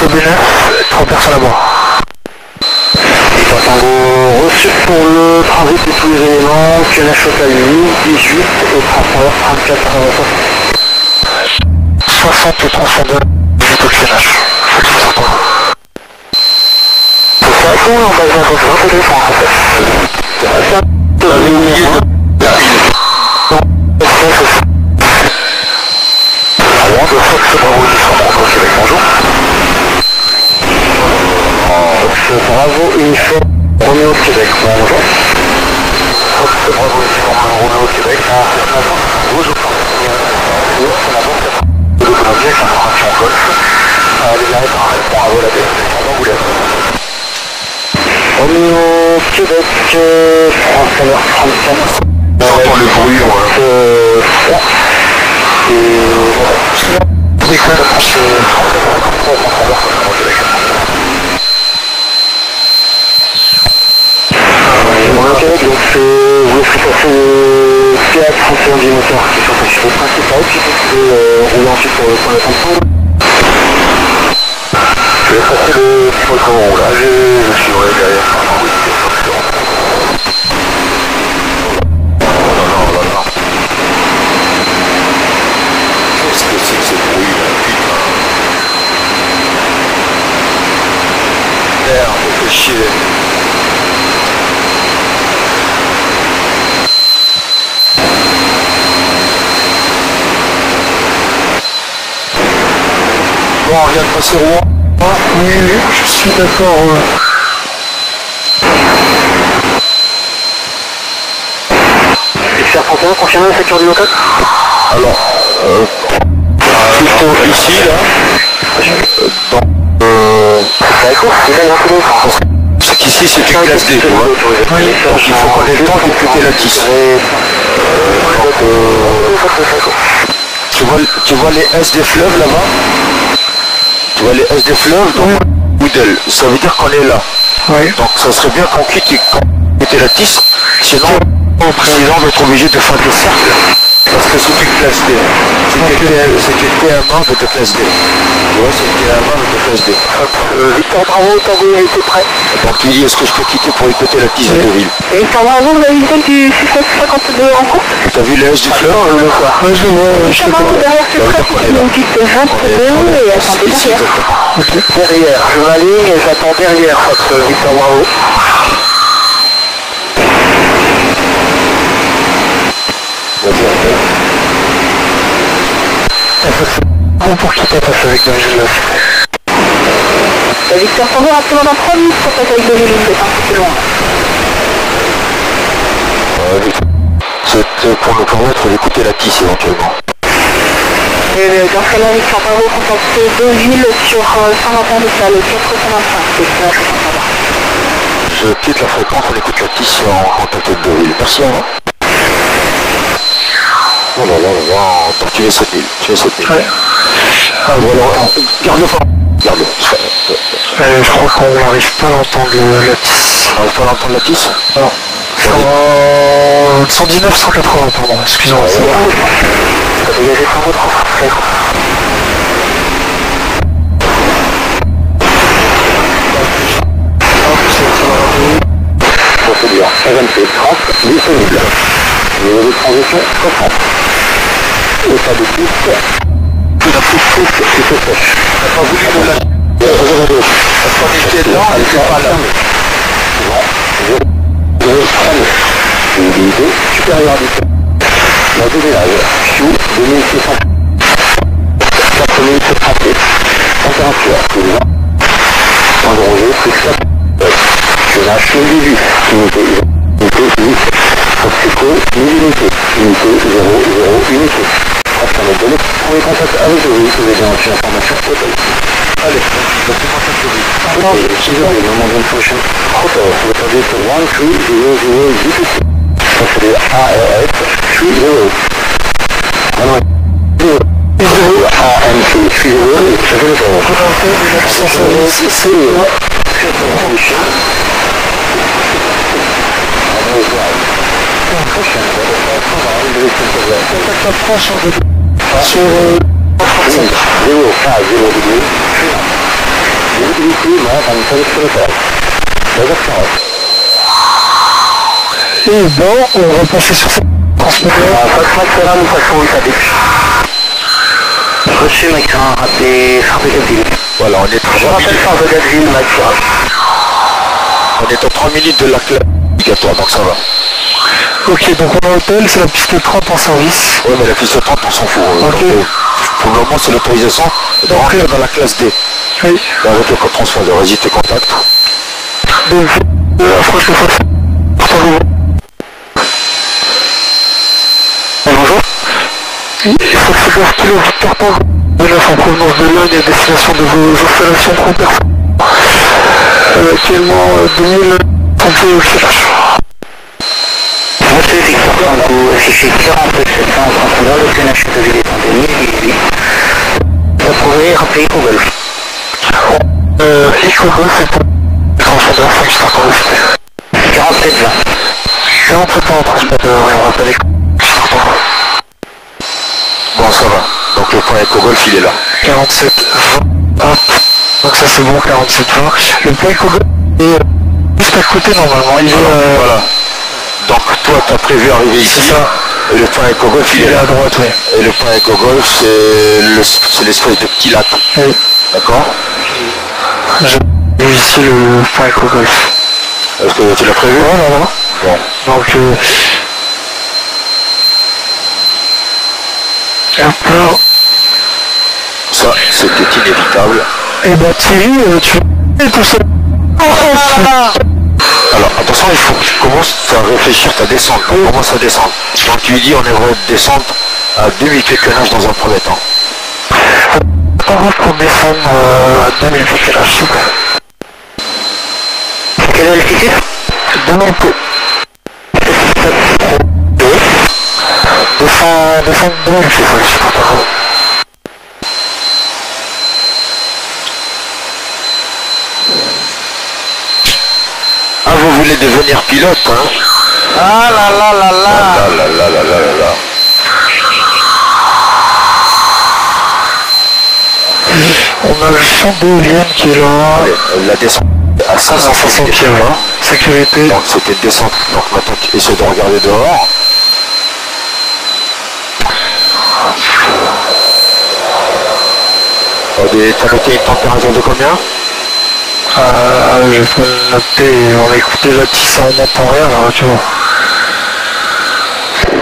PB9, 3 personnes à bord. Victor Tango, reçu pour le transit de tous les éléments, QNH Hotel 1018 et transpondeur 34 60 transpondeurs, 18 au QNH. C'est ça, on est en base d'un côté, un côté en fait. Rouen de Fox Bravo 10 Québec, bonjour. Golf. Les arrêts par répond à vol à Angoulême. Romeo, Québec, France à l'heure 34. J'entends le bruit, ouais. Et décolle France à l'heure 30. Ok, donc vous laissez passer le Fiat 31 du moteur qui est sur le chiffre principal, puis vous pouvez rouler ensuite pour le point d'attention. Je vais passer le photon là, je suis derrière. Qu'est-ce que c'est que ce bruit là, putain. Merde, on fait chier. Bon, on vient de passer Rouen. Oui, je suis d'accord. XR 31, confirmé la facture du local. Alors, plutôt ici, là, c'est qu'ici c'est une classe D, tu vois. Donc il faut qu'on ait le temps d'écouter la 10. Tu vois les S des fleuves là-bas? Tu vois les S des fleuves, donc Moodle, ça veut dire qu'on est là. Oui. Donc ça serait bien qu'on quitte la 10, sinon on va être obligé de faire des cercles. Parce que c'est une classe D. C'était TM1 de classe D. Tu vois, c'est TM1 de classe D. Victor Bravo, Tango était prêt. Donc il dit, est-ce que je peux quitter pour écouter la 10 de Ville? Et Victor Bravo, vous avez une zone du 52 en cours? T'as vu les S du fleur? Ouais, je vois. Chemin derrière ce trafic, une piste 22 et attendez derrière. Derrière, je m'aligne et j'attends derrière, Victor Bravo. Bon pour quitter, passe avec David là. Victor Tango, rappelez-moi dans 3 minutes pour passer avec David, vous êtes un petit peu loin. C'est pour nous permettre d'écouter la 10 éventuellement. Et dans ce cas-là, Victor Tango, contactez Deauville sur 121 de salle, 425, c'est ça, je pense savoir. Je quitte la fréquence, on écoute la 10 en contact de Deauville. Merci, au revoir. Oh là là là là, donc tu es 7000, Ouais. Ah voilà, garde-le fort. Garde-le. Je crois qu'on n'arrive pas à entendre la 10. On va pas l'entendre la 10? Non. 119, 180, pardon, excusez-moi. T'as dégagé par votre offre. Procédure RMC 30 disponible. Niveau de transition 60. État de piste. La piste plutôt sèche. On n'a pas voulu nous la... Parce qu'on était là, on n'était pas là. Visibilité supérieure du sol. La dévélage, Q 2600. 4738. Température, plus 20. Point de roger, plus 4. Tonnage 1018. Unité 8. Proxico 1000 unités. Unité 00 unité. Confirmé de données. Premier contact avec le vous avez bien reçu l'information totale. Allez, document ça de vie. Désolé, moment d'information. Hotel, vous avez sur 1300 UTC. Ça c'est les ARF 30. Ah non, AMC 30, ça fait le temps. C'est Contact approche sur 0 Et bon, on va passer sur cette transmetteur. Reçu Maxin, raté Sarbegadville. Voilà, on est Je rappelle Sarbegadville, Maxin. On est à 3 minutes de l'arc obligatoire, donc ça va. Ok, donc on a hôtel, c'est la piste 30 en service. Ouais, mais la piste 30, on s'en fout. Ok. Donc, pour le moment, c'est l'autorisation de rentrer dans la classe D. Oui. Avec le code transfert de résiste et contact. Donc, approche le fauteuil. Bonjour. Il faut que ce kilo Victor Tango de 9 en provenance annonce de Lognes à destination de vos installations pro-performantes. Actuellement 2000 pompiers au cherche. Monsieur Victor Tango, affiché 47 700 en transpondeur, le PNH de ville est 2018. Vous pouvez rappeler Eco Golf. Eco Golf c'est pour le transpondeur 5 stars pour le faire. 47 20. 47 ans en transpondeur et on rappelle Eco Golf. Bon, ça va. Donc le point Eco Golf, il est là. 47 20. Hop. Donc ça c'est bon, 47 20. Le point Eco Golf est juste à côté normalement. Il est voilà. Donc toi tu as prévu arriver ici. C'est ça. Et le point Eco Golf, il est là. à droite, oui. Et le point Eco Golf, c'est l'espèce de petit lac. Oui. D'accord? J'ai vu ici le point Eco Golf. Est-ce que tu l'as prévu? Voilà. Bon. Donc hop là. Ça, c'était inévitable. Et bah Thierry, tu es tout seul. Alors attention, il faut que tu commences à réfléchir ta descente. On commence à descendre. Donc tu lui dis on aimerait descendre à 2000 pieds de nage dans un premier temps. On va qu'on descende à 2000 pieds de nage. Quelle altitude? 2000 pieds. Descendre 2000 pieds, je sais pas. Ah, vous voulez devenir pilote, hein? Ah là là là là. Ah là là là là là là. On a le champ d'éolienne qui est là. Allez, la descente à 500 pieds, hein. Sécurité. Donc c'était une descente. Donc maintenant tu essaies de regarder dehors. T'as noté une température de combien? Je vais pas le noter, on va écouter la tisse en montant rien là, tu vois.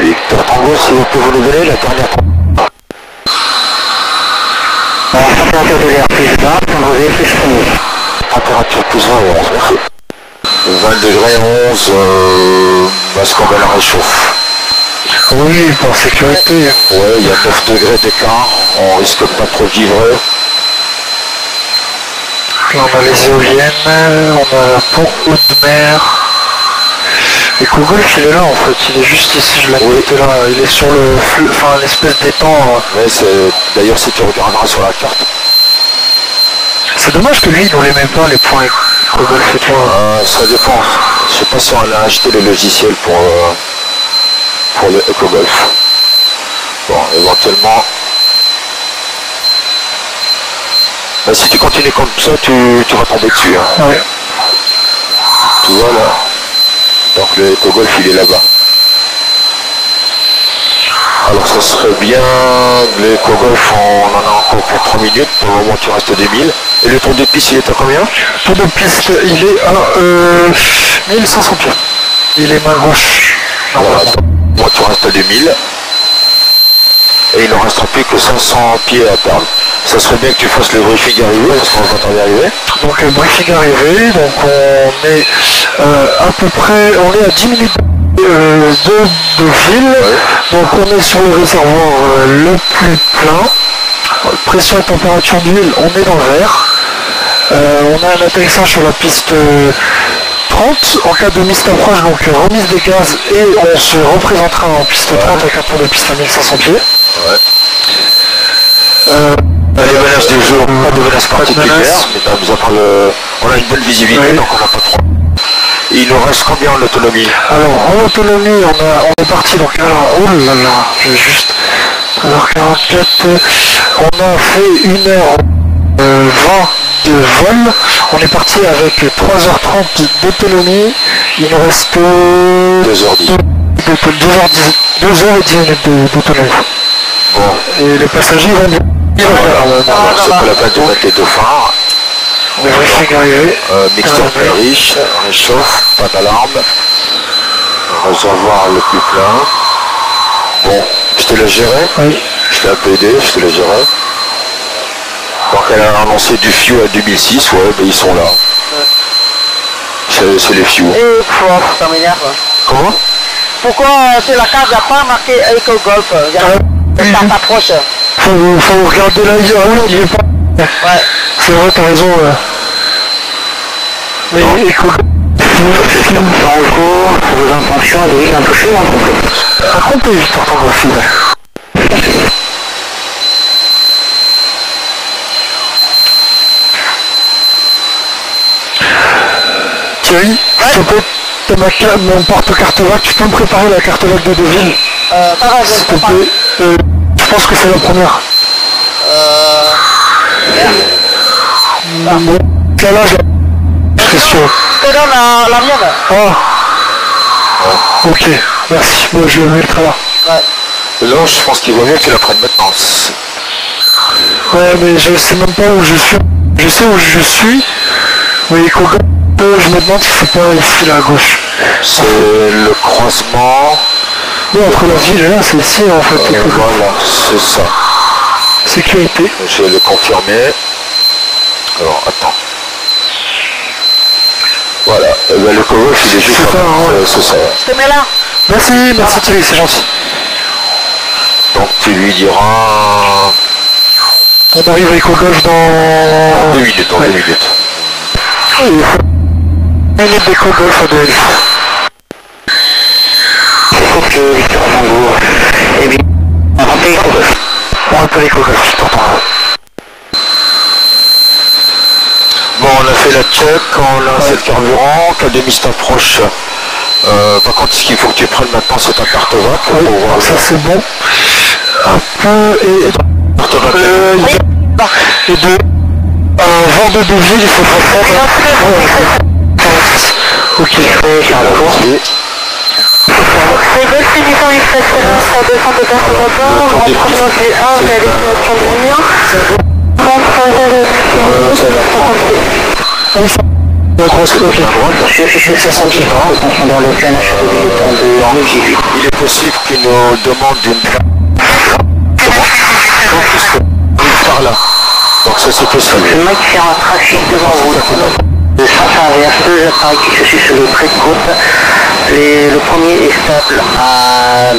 Victor Tango, si vous pouvez vous le donner, la dernière. Température de l'air plus 20, plomberie plus 11. Température plus 20, 11, merci. 20 degrés 11, parce qu'on va la réchauffe. Oui, pour sécurité. Ouais, il y a 9 degrés d'écart, on risque pas trop de vivre. Là on a les éoliennes, on a la pont haute de mer. Et Eco Golf il est là en fait, il est juste ici, je l'ai noté là, il est sur le flux, enfin l'espèce d'étang. Ouais, d'ailleurs si tu regarderas sur la carte. C'est dommage que lui il ne les met pas les points Eco Golf et toi. Ça dépend, je sais pas si on a acheté le logiciel pour le Eco Golf. Bon, éventuellement. Bah, si tu continues comme ça, tu vas tomber dessus. Hein. Ouais. Tu vois là. Donc le Eco Golf il est là-bas. Alors ça serait bien, le Eco Golf on en a encore pour 3 minutes, pour le moment tu restes 2000. Et le tour de piste il est à combien? Le tour de piste il est à 1500 pieds. Il est main gauche. Voilà. Moi tu restes à 2000. Et il ne restera plus que 500 pieds à perdre. Ça serait bien que tu fasses le briefing arrivé, parce qu'on va t'en arriver. Donc briefing arrivé, donc on est à peu près, on est à 10 minutes de ville, ouais. Donc on est sur le réservoir le plus plein. Pression et température d'huile, on est dans le vert. On a un atterrissage sur la piste 30, en cas de mise d'approche, donc remise des gaz, et on se représentera en piste 30 avec un tour de piste à 1500 pieds. Ouais. Les menaces du jour, pas de menaces particulières, mais on a une bonne visibilité, oui. Donc on n'a pas trop. Et il nous reste combien en autonomie? Alors en autonomie, on est parti, donc alors, oh là là, je vais juste, alors 44, on a fait 1h20 de vol, on est parti avec 3h30 d'autonomie, il nous reste 2h10. 2h10 minutes d'autonomie. Bon. Et les passagers vont bien. C'est pas la peine de mettre les deux phares. On va briefing arrivé. Mixture très riche, réchauffe, pas d'alarme. Réservoir le plus plein. Bon, je te l'ai géré. Oui. Je t'ai un peu aidé, je te l'ai géré. Donc elle a annoncé du FIU à 2006, ouais, ben ils sont là. Ouais. C'est les FIU. Et quoi, ça m'énerve. Comment? Pourquoi sur la carte il n'y a pas marqué Eco Golf? Ça t'approche. Faut regarder la vie. Ah oui, il est pas. Ouais. C'est vrai, t'as raison. Mais écoute. En gros, vos intentions, Louis, un peu chaud, hein, complet. Par contre, t'es vite orthographie, là. Thierry, s'il te plaît, t'as mon porte-carte-vac, tu peux me préparer la carte-vac de Deauville Pareil, s'il te plaît. Je pense que c'est la première. Bon, là, je suis sûr. Je te donne la mienne. Ah. Ok, merci. Moi, je vais mettre là. Ouais. Là, je pense qu'il vaut mieux que tu la prennes maintenant. Ouais, mais je sais même pas où je suis. Je sais où je suis. Oui, je me demande si c'est pas ici, là, à gauche. C'est le croisement. Oui, entre la ville et là, c'est ici, en fait. Voilà, c'est ça. Sécurité. Je vais le confirmer. Alors, attends. Voilà, le cover, il est juste C'est ça, ouais. c'est ça. Je te mets là. Merci Thierry, c'est gentil. Donc tu lui diras... On arrive avec au golf dans... 2 minutes, dans 2 minutes. Oui, il faut... Une minute d'éco-golf à 2 minutes. Écoute, Victor Tango, eh bien, on rappelle l'éco-golf. On rappelle l'éco-golf, je t'entends. Bon, on a fait la check, on a fait le carburant, ta demi approche. Par contre, ce qu'il faut que tu prennes maintenant, c'est ta carte VAC. Oui, pour voir ça c'est bon. Un peu et... carte VAC. Et de... vent de Deauville, il faudra faire... Ok, j'ai un retour. C'est Golf 817, sur 200 de personnes d'abord, en provenance du 1 vers destination du mien. Je suis 60 grammes, confondant le plein en J8. Il est possible qu'il nous demande une... par là. Donc ça c'est possible. Le mec fait un trafic devant vous. Le sens inverse, deux appareils qui se suivent sur le trait de côte. Le premier est stable à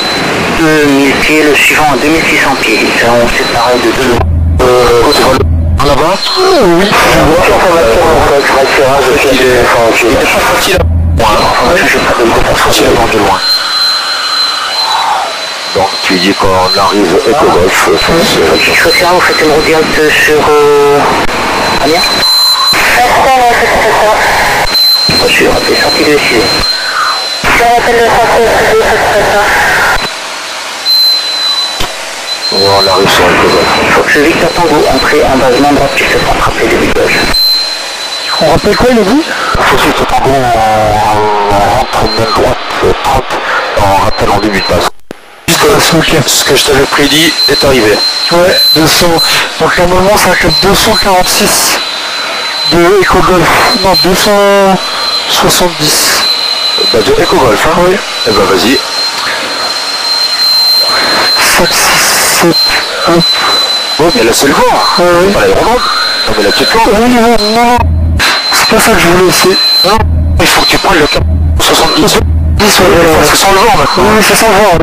2000 pieds, le suivant à 2600 pieds. Ils seront séparés de deux. Là-bas oui. Il est pas facile de loin. Donc tu dis qu'on arrive Eco-Golf. Je souhaiterais vous faites une route directe sur Amiens. Reçu, rappelez, sortie de SUV. Je rappelle le centre On arrive sur Eco-Golf. Il faut que ce Victor Tango entrée en basement droite puisse se rattraper le village. On rappelle quoi, il a dit? Il faut que Victor Tango on rentre main droite 30, on rappelle en début de base. Ce que je t'avais prédit est arrivé. Ouais, 200. Donc normalement ça fait 246 de Eco-Golf. Non, 270. Bah de Eco-Golf, hein? Oui. Eh ben vas-y. 5, 6, 7, hop. Bon, mais là c'est le vent. Ouais, Pas l'aérodrome. Non mais là tu te plantes. Oui, non. C'est pas ça que je voulais essayer. Non, il faut que tu prennes le 70. C'est sans le vent maintenant. Oui, c'est sans le vent.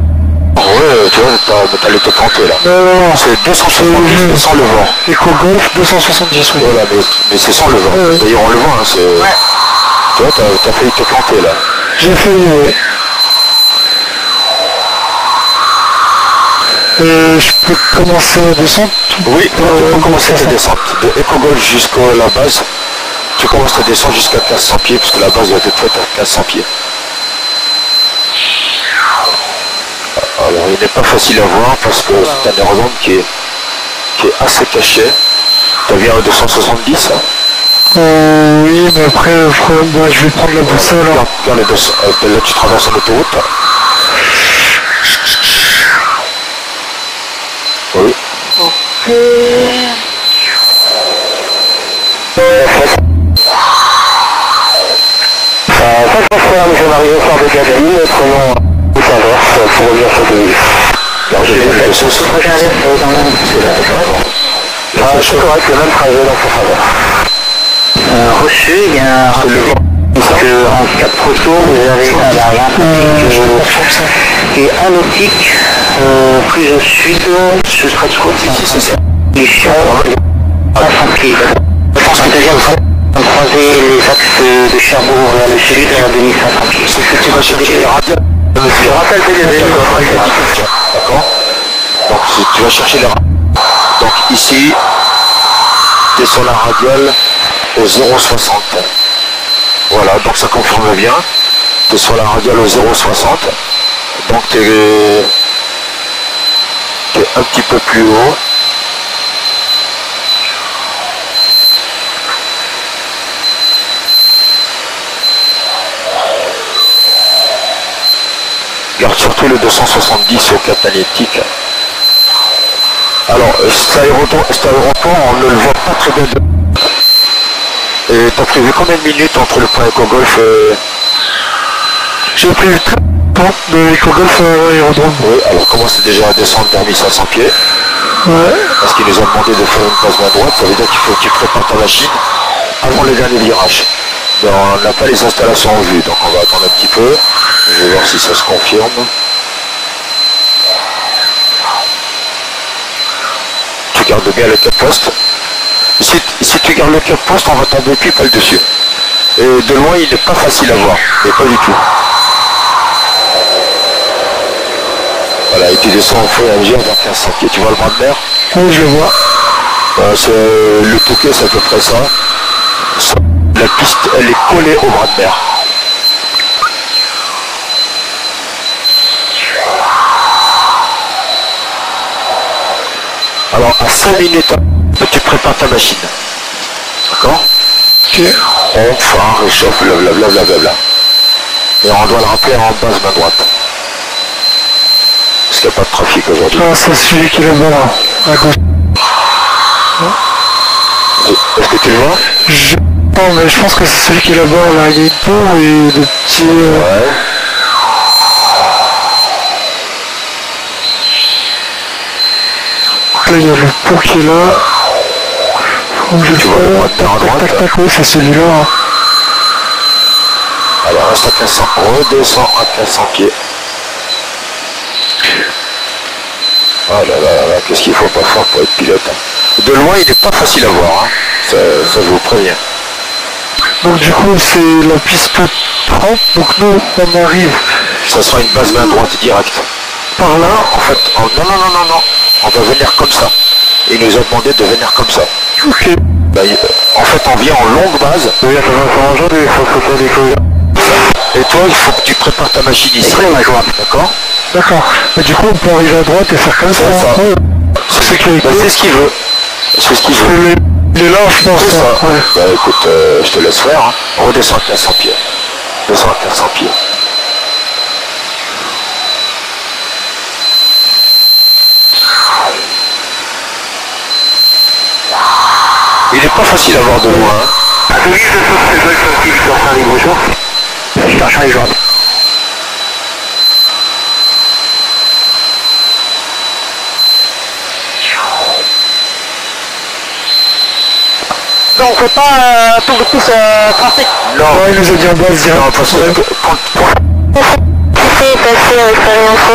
Ouais, tu vois, t'as le te planter là. Non. C'est 270 sans le vent. Eco-Golf 270, oui. Voilà, mais c'est sans le vent. Ouais. D'ailleurs, on le voit, hein, c'est... Ouais. Tu vois, t'as failli te planter là. J'ai fait, oui. Je peux commencer la descente? Oui, tu peux commencer ta descente. De Eco-Golf jusqu'à la base, tu commences ta descente jusqu'à 1500 pieds, parce que la base doit être faite à 1500 pieds. Alors il n'est pas facile à voir parce que c'est un aérodrome qui est assez caché. Tu viens à 270 oui, mais après, je vais prendre la boussole. Là tu traverses une autoroute. Oui. Ok. Ça je pense que je m'arrive au port de Gazaline, prenons route inverse pour revenir sur Deauville. Alors j'ai fait le trajet inverse dans la... C'est correct, le même trajet dans sa faveur. Reçu, il y a un rappel qu'en 4 retours, vous avez un variant qui est anautique Plus au sud, ce serait quoi? Ici, c'est ça. Mission, 500 pieds. C'est-à-dire vous croisez les axes de Cherbourg vers le sud à 2500 pieds. C'est que tu vas chercher les radiales. Je rappelle PDV. D'accord. Donc tu vas chercher les radiales. Donc ici, tu es sur la radiale au 0,60. Voilà, donc ça confirme bien. Tu es sur la radiale au 0,60. Donc tu es un petit peu plus haut. Garde surtout le 270 au cap magnétique. Alors, cet aéroport, on ne le voit pas très bien. Et t'as prévu combien de minutes entre le point Éco-Golf J'ai prévu 30 temps de Éco-Golf à l'aérodrome. Oui, alors commence déjà à descendre vers 1500 pieds. Ouais. Parce qu'il nous a demandé de faire une passe main droite, ça veut dire qu'il faut que tu prépares ta machine avant les derniers virages. Mais on n'a pas les installations en vue, donc on va attendre un petit peu. Je vais voir si ça se confirme. Tu gardes bien le cap poste. Si tu gardes le cap poste, on va tomber pile poil dessus. Et de loin, il n'est pas facile à voir, mais pas du tout. Voilà, et tu descends au fur et à mesure vers 1500 pieds. Tu vois le bras de mer? Oui, je le vois. Le Touquet, c'est à peu près ça. La piste, elle est collée au bras de mer. Alors, à 5 minutes, tu prépares ta machine. D'accord? Ok. On phare, réchauffe, blablabla, blablabla. Et on doit le rappeler en base main droite. Parce qu'il n'y a pas de trafic aujourd'hui. Ah, c'est celui qui est là-bas, là, à gauche. Est-ce que tu le vois? Non, mais je pense que c'est celui qui est là-bas, là. Il y a une tour et des petits... Ouais. Là, il y a le pont qui est là. Tu vois le bras de mer à droite? Tac, tac, oui, c'est celui-là. Hein. Alors, reste à 1500. Redescends à 1500 pieds. Ah là là là, qu'est-ce qu'il faut pas faire pour être pilote, hein. De loin, il n'est pas facile à voir, hein. Ça je vous préviens. Donc du coup, c'est la piste 30, donc nous, on arrive Ça sera une base main droite directe. par là. En fait, non. On va venir comme ça. Il nous a demandé de venir comme ça. Ok. Bah, en fait, on vient en longue base. Oui, ça va changer, il faut que tu décoller. Et toi, il faut que tu prépares ta machine ici. D'accord? D'accord. Mais du coup, on peut arriver à droite et faire comme ça. Ouais. C'est ce qu'il Bah, c'est ce qu'il veut. C'est ce qu'il veut. Il est là, je pense. C'est ça. Ouais. Bah écoute, je te laisse faire. Hein. Redescends à 1500 pieds. Descends à 1500 pieds. Il n'est pas facile à voir de loin. Hein. Oui, je sais que c'est facile, je dois faire des gros jours. Je dois faire les jours. Donc on fait pas tour de piste tracé. Non, Ouais, il nous a dit en base direct. non, parce que C'est passé avec Paris Info.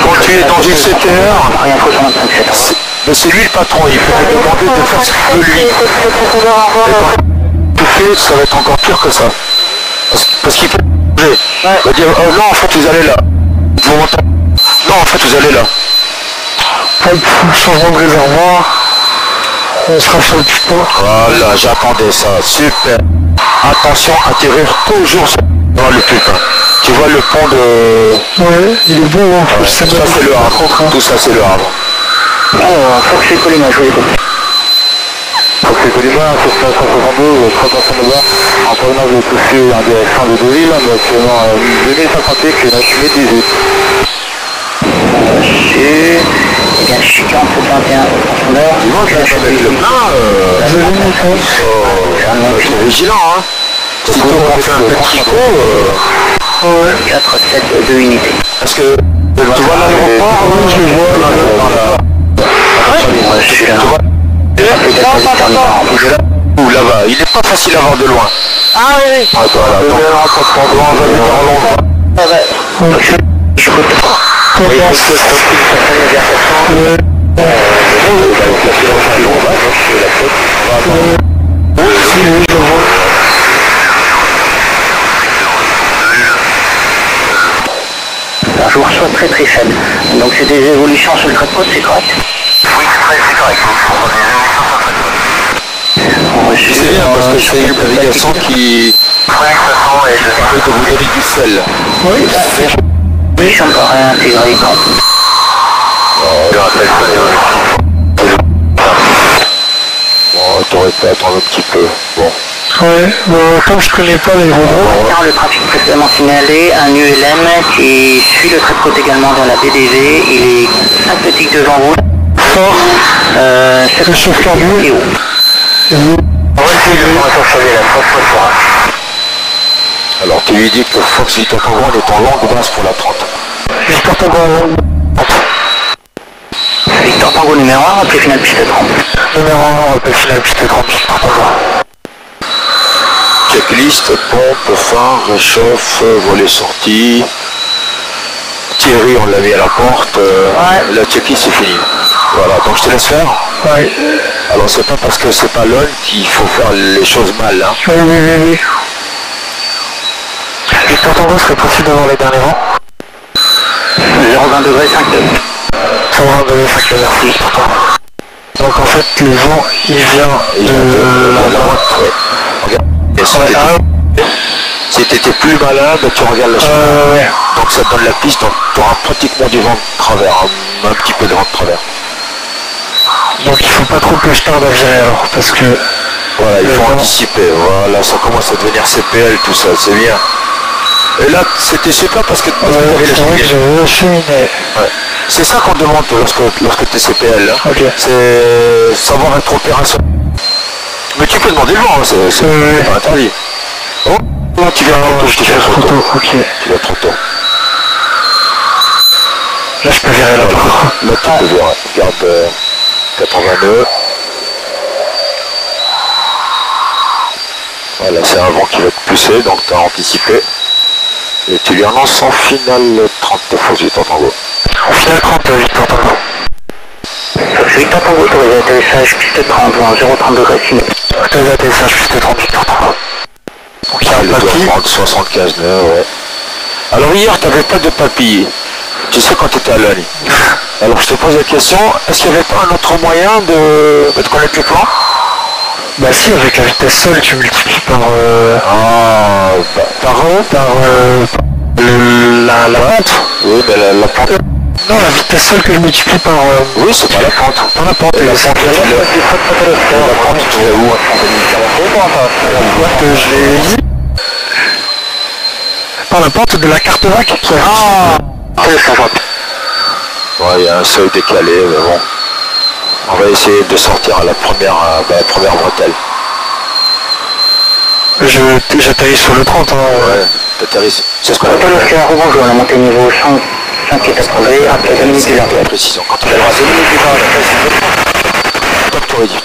quand tu es dans une CTR, Rien faut 125 c'est lui le patron, il peut te demander de faire ce qu'il veut lui. Et quand tu fais, ça va être encore pire que ça. Parce qu'il peut changer. Il va dire, oh, non, en fait, vous allez là. Vous m'entendez? Non, en fait, vous allez là. Changement de réservoir. On sera sur le pont. Voilà, j'attendais ça. Super. Attention, atterrir toujours dans le putain. Tu vois le pont de... Ouais, il est beau, hein. Ouais, ça, c'est le Havre. Tout ça, c'est le Havre. Alors, Fox et Colima, je vous écoute. Fox et Colima, 162, 3 personnes là-bas, en provenance de Toussus en direction de Deauville, on est actuellement à 2500 pieds, qui est notre 18. Eh bien, je suis 4721 au transpondeur. Dis-moi, je vais avec le plein. Sois vigilant, hein. Si tu fait un petit coup, Ouais. 4, 7, 2 unités. parce que tu vois l'aéroport, Je le vois, là. Je suis là. Ou là-bas, il n'est pas facile à voir de loin. Ah oui, Voilà, donc, on va venir en long. oui. Ok. Je vous reçois très très faible. Donc c'est des évolutions sur le trait de côte, c'est correct? Oui, c'est correct. C'est bien parce que c'est une navigation qui permet de vous donner du sel. Oui, oui, ça me paraît intégré. Bon, t'aurais pu attendre un petit peu. Bon. Ouais, comme je connais pas les robots. Le trafic précédemment signalé, un ULM qui suit le trait de côte également dans la BDV, il est synthétique devant vous. Fort. C'est chauffe carbu. Et haut. Alors tu lui dis que Fox Victor Tango est en longue base pour la 30. Victor Tango en longue. Victor Tango numéro 1, rappelez final piste 30. Numéro 1, rappelez final piste 30, Victor Tango. Checklist, pompe, phare, réchauffe, volet sortie. Thierry, on l'a mis à la porte. La checklist c'est fini. Voilà, donc je te laisse faire. Ouais. Alors c'est pas parce que c'est pas l'ON qu'il faut faire les choses mal. Hein. Oui. Victor Tango serait possible d'avoir les derniers rangs. 0,20 degrés, 5 degrés. 120 degrés, 5 degrés, merci. Donc en fait, le vent, il vient de la droite. Ouais. Regarde. Si t'étais plus malin, ben, tu regardes la chemin. Ouais. Donc ça te donne la piste, donc tu auras pratiquement du vent de travers, un petit peu de vent de travers. Donc il faut pas trop que je tarde à virer alors, parce que... Voilà, il faut anticiper, voilà, ça commence à devenir CPL, tout ça, c'est bien. Et là, c'était super parce que tu avais la cheminée. Ouais. C'est ça qu'on demande lorsque tu es CPL, là. Okay. C'est savoir être opérationnel. Mais tu peux demander le vent, hein, c'est pas interdit. Oh, là, tu viens trop tôt, ok. Tu viens trop tôt. Là, je peux virer là. Là, tu peux virer. Regarde, 82. Voilà, c'est un vent qui va te pousser, donc tu as anticipé. Et tu lui annonces en finale 30 fois Victor Tango. En finale 30 Victor Tango. Victor Tango, autorisé atterrissage piste 30, en 0,30 degrés signalé. Autorisé atterrissage piste 30 Victor Tango. Donc il y a un papy. 75 nœuds, ouais. Alors hier, tu n'avais pas de papy. Tu sais quand tu étais à Logne. Alors je te pose la question, est-ce qu'il n'y avait pas un autre moyen de connaître le plan? Bah si, avec la vitesse sol, tu multiplies par... la pente. Oui, mais la pente... Non, la vitesse sol que je multiplie par... Oui, c'est pas la pente. Par la pente. Et la pente, tu l'as où? Je l'ai dit. Par la pente de la carte VAC. Ouais, il y a un seuil décalé, mais bon. On va essayer de sortir à la première bretelle. J'atterris sur le 30. Hein. Ouais, t'atterris. C'est ce qu'on appelle. Bonjour, la montée niveau 5 est approuvée, après 2 minutes du large. Précision. Quand on arrivera à 2 minutes du large, la top tour est dit.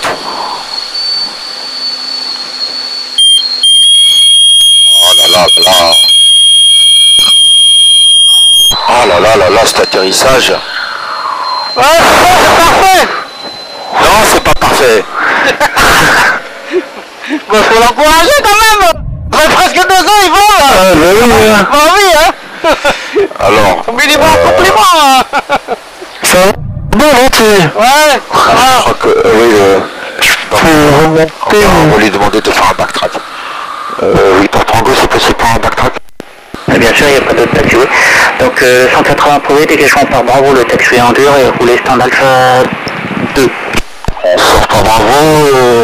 Oh là là là là. Oh là là là là, cet atterrissage. Ouais, c'est parfait. Non, c'est pas parfait. Bah faut l'encourager quand même. Ça fait presque 2 ans, ils vont là. Bah oui, hein. Alors. Minimum compliment. Ça va bon, ouais. Je crois que oui. Je peux remonter. On va lui demander de faire un backtrack. Victor Tango, c'est possible pour un backtrack? Bien sûr, il n'y a pas d'autre taxiway. Donc 180 approuvés, dégagement par Bravo, le taxiway en dur et roulé stand alpha 2. On sort par Bravo,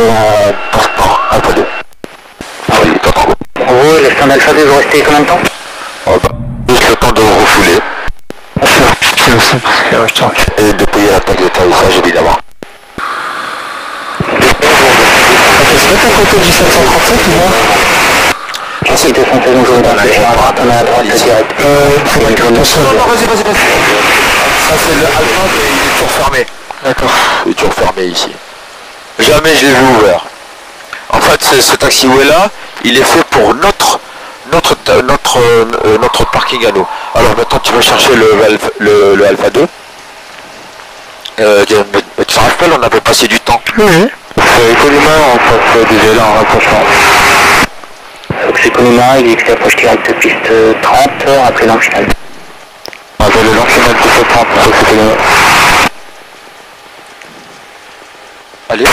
on passe par Alpha 2. Oui, Victor Tango. Bravo, le stand alpha 2, vous restez combien de temps? Juste le temps de refouler. Et de payer la taxe d'atterrissage évidemment. C'est pas à côté du 737 ou non? C'est 216, bonjour, on a à droite, direct. Faudrait que attention. Non, vas-y. Ça c'est le Alpha, mais il est toujours fermé. D'accord. Il est toujours fermé ici. Jamais je l'ai vu ouvert. En fait, ce taxiway là, il est fait pour notre notre parking à nous. Alors maintenant tu vas chercher le Alpha 2. Mais tu te rappelles, on avait passé du temps. Oui. C'est Colima en face des là en rapprochement. C'est Colima, il est approche direct de piste 30, après l'enchaînement. Après le lancement de piste 30, c'est Colima. Allez.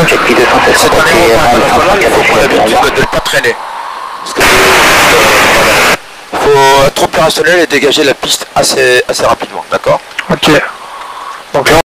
Jackie 216, C'est un il faut prendre l'habitude de ne pas traîner. Parce que, faut être opérationnel et dégager la piste assez rapidement, d'accord? Ok. Donc là,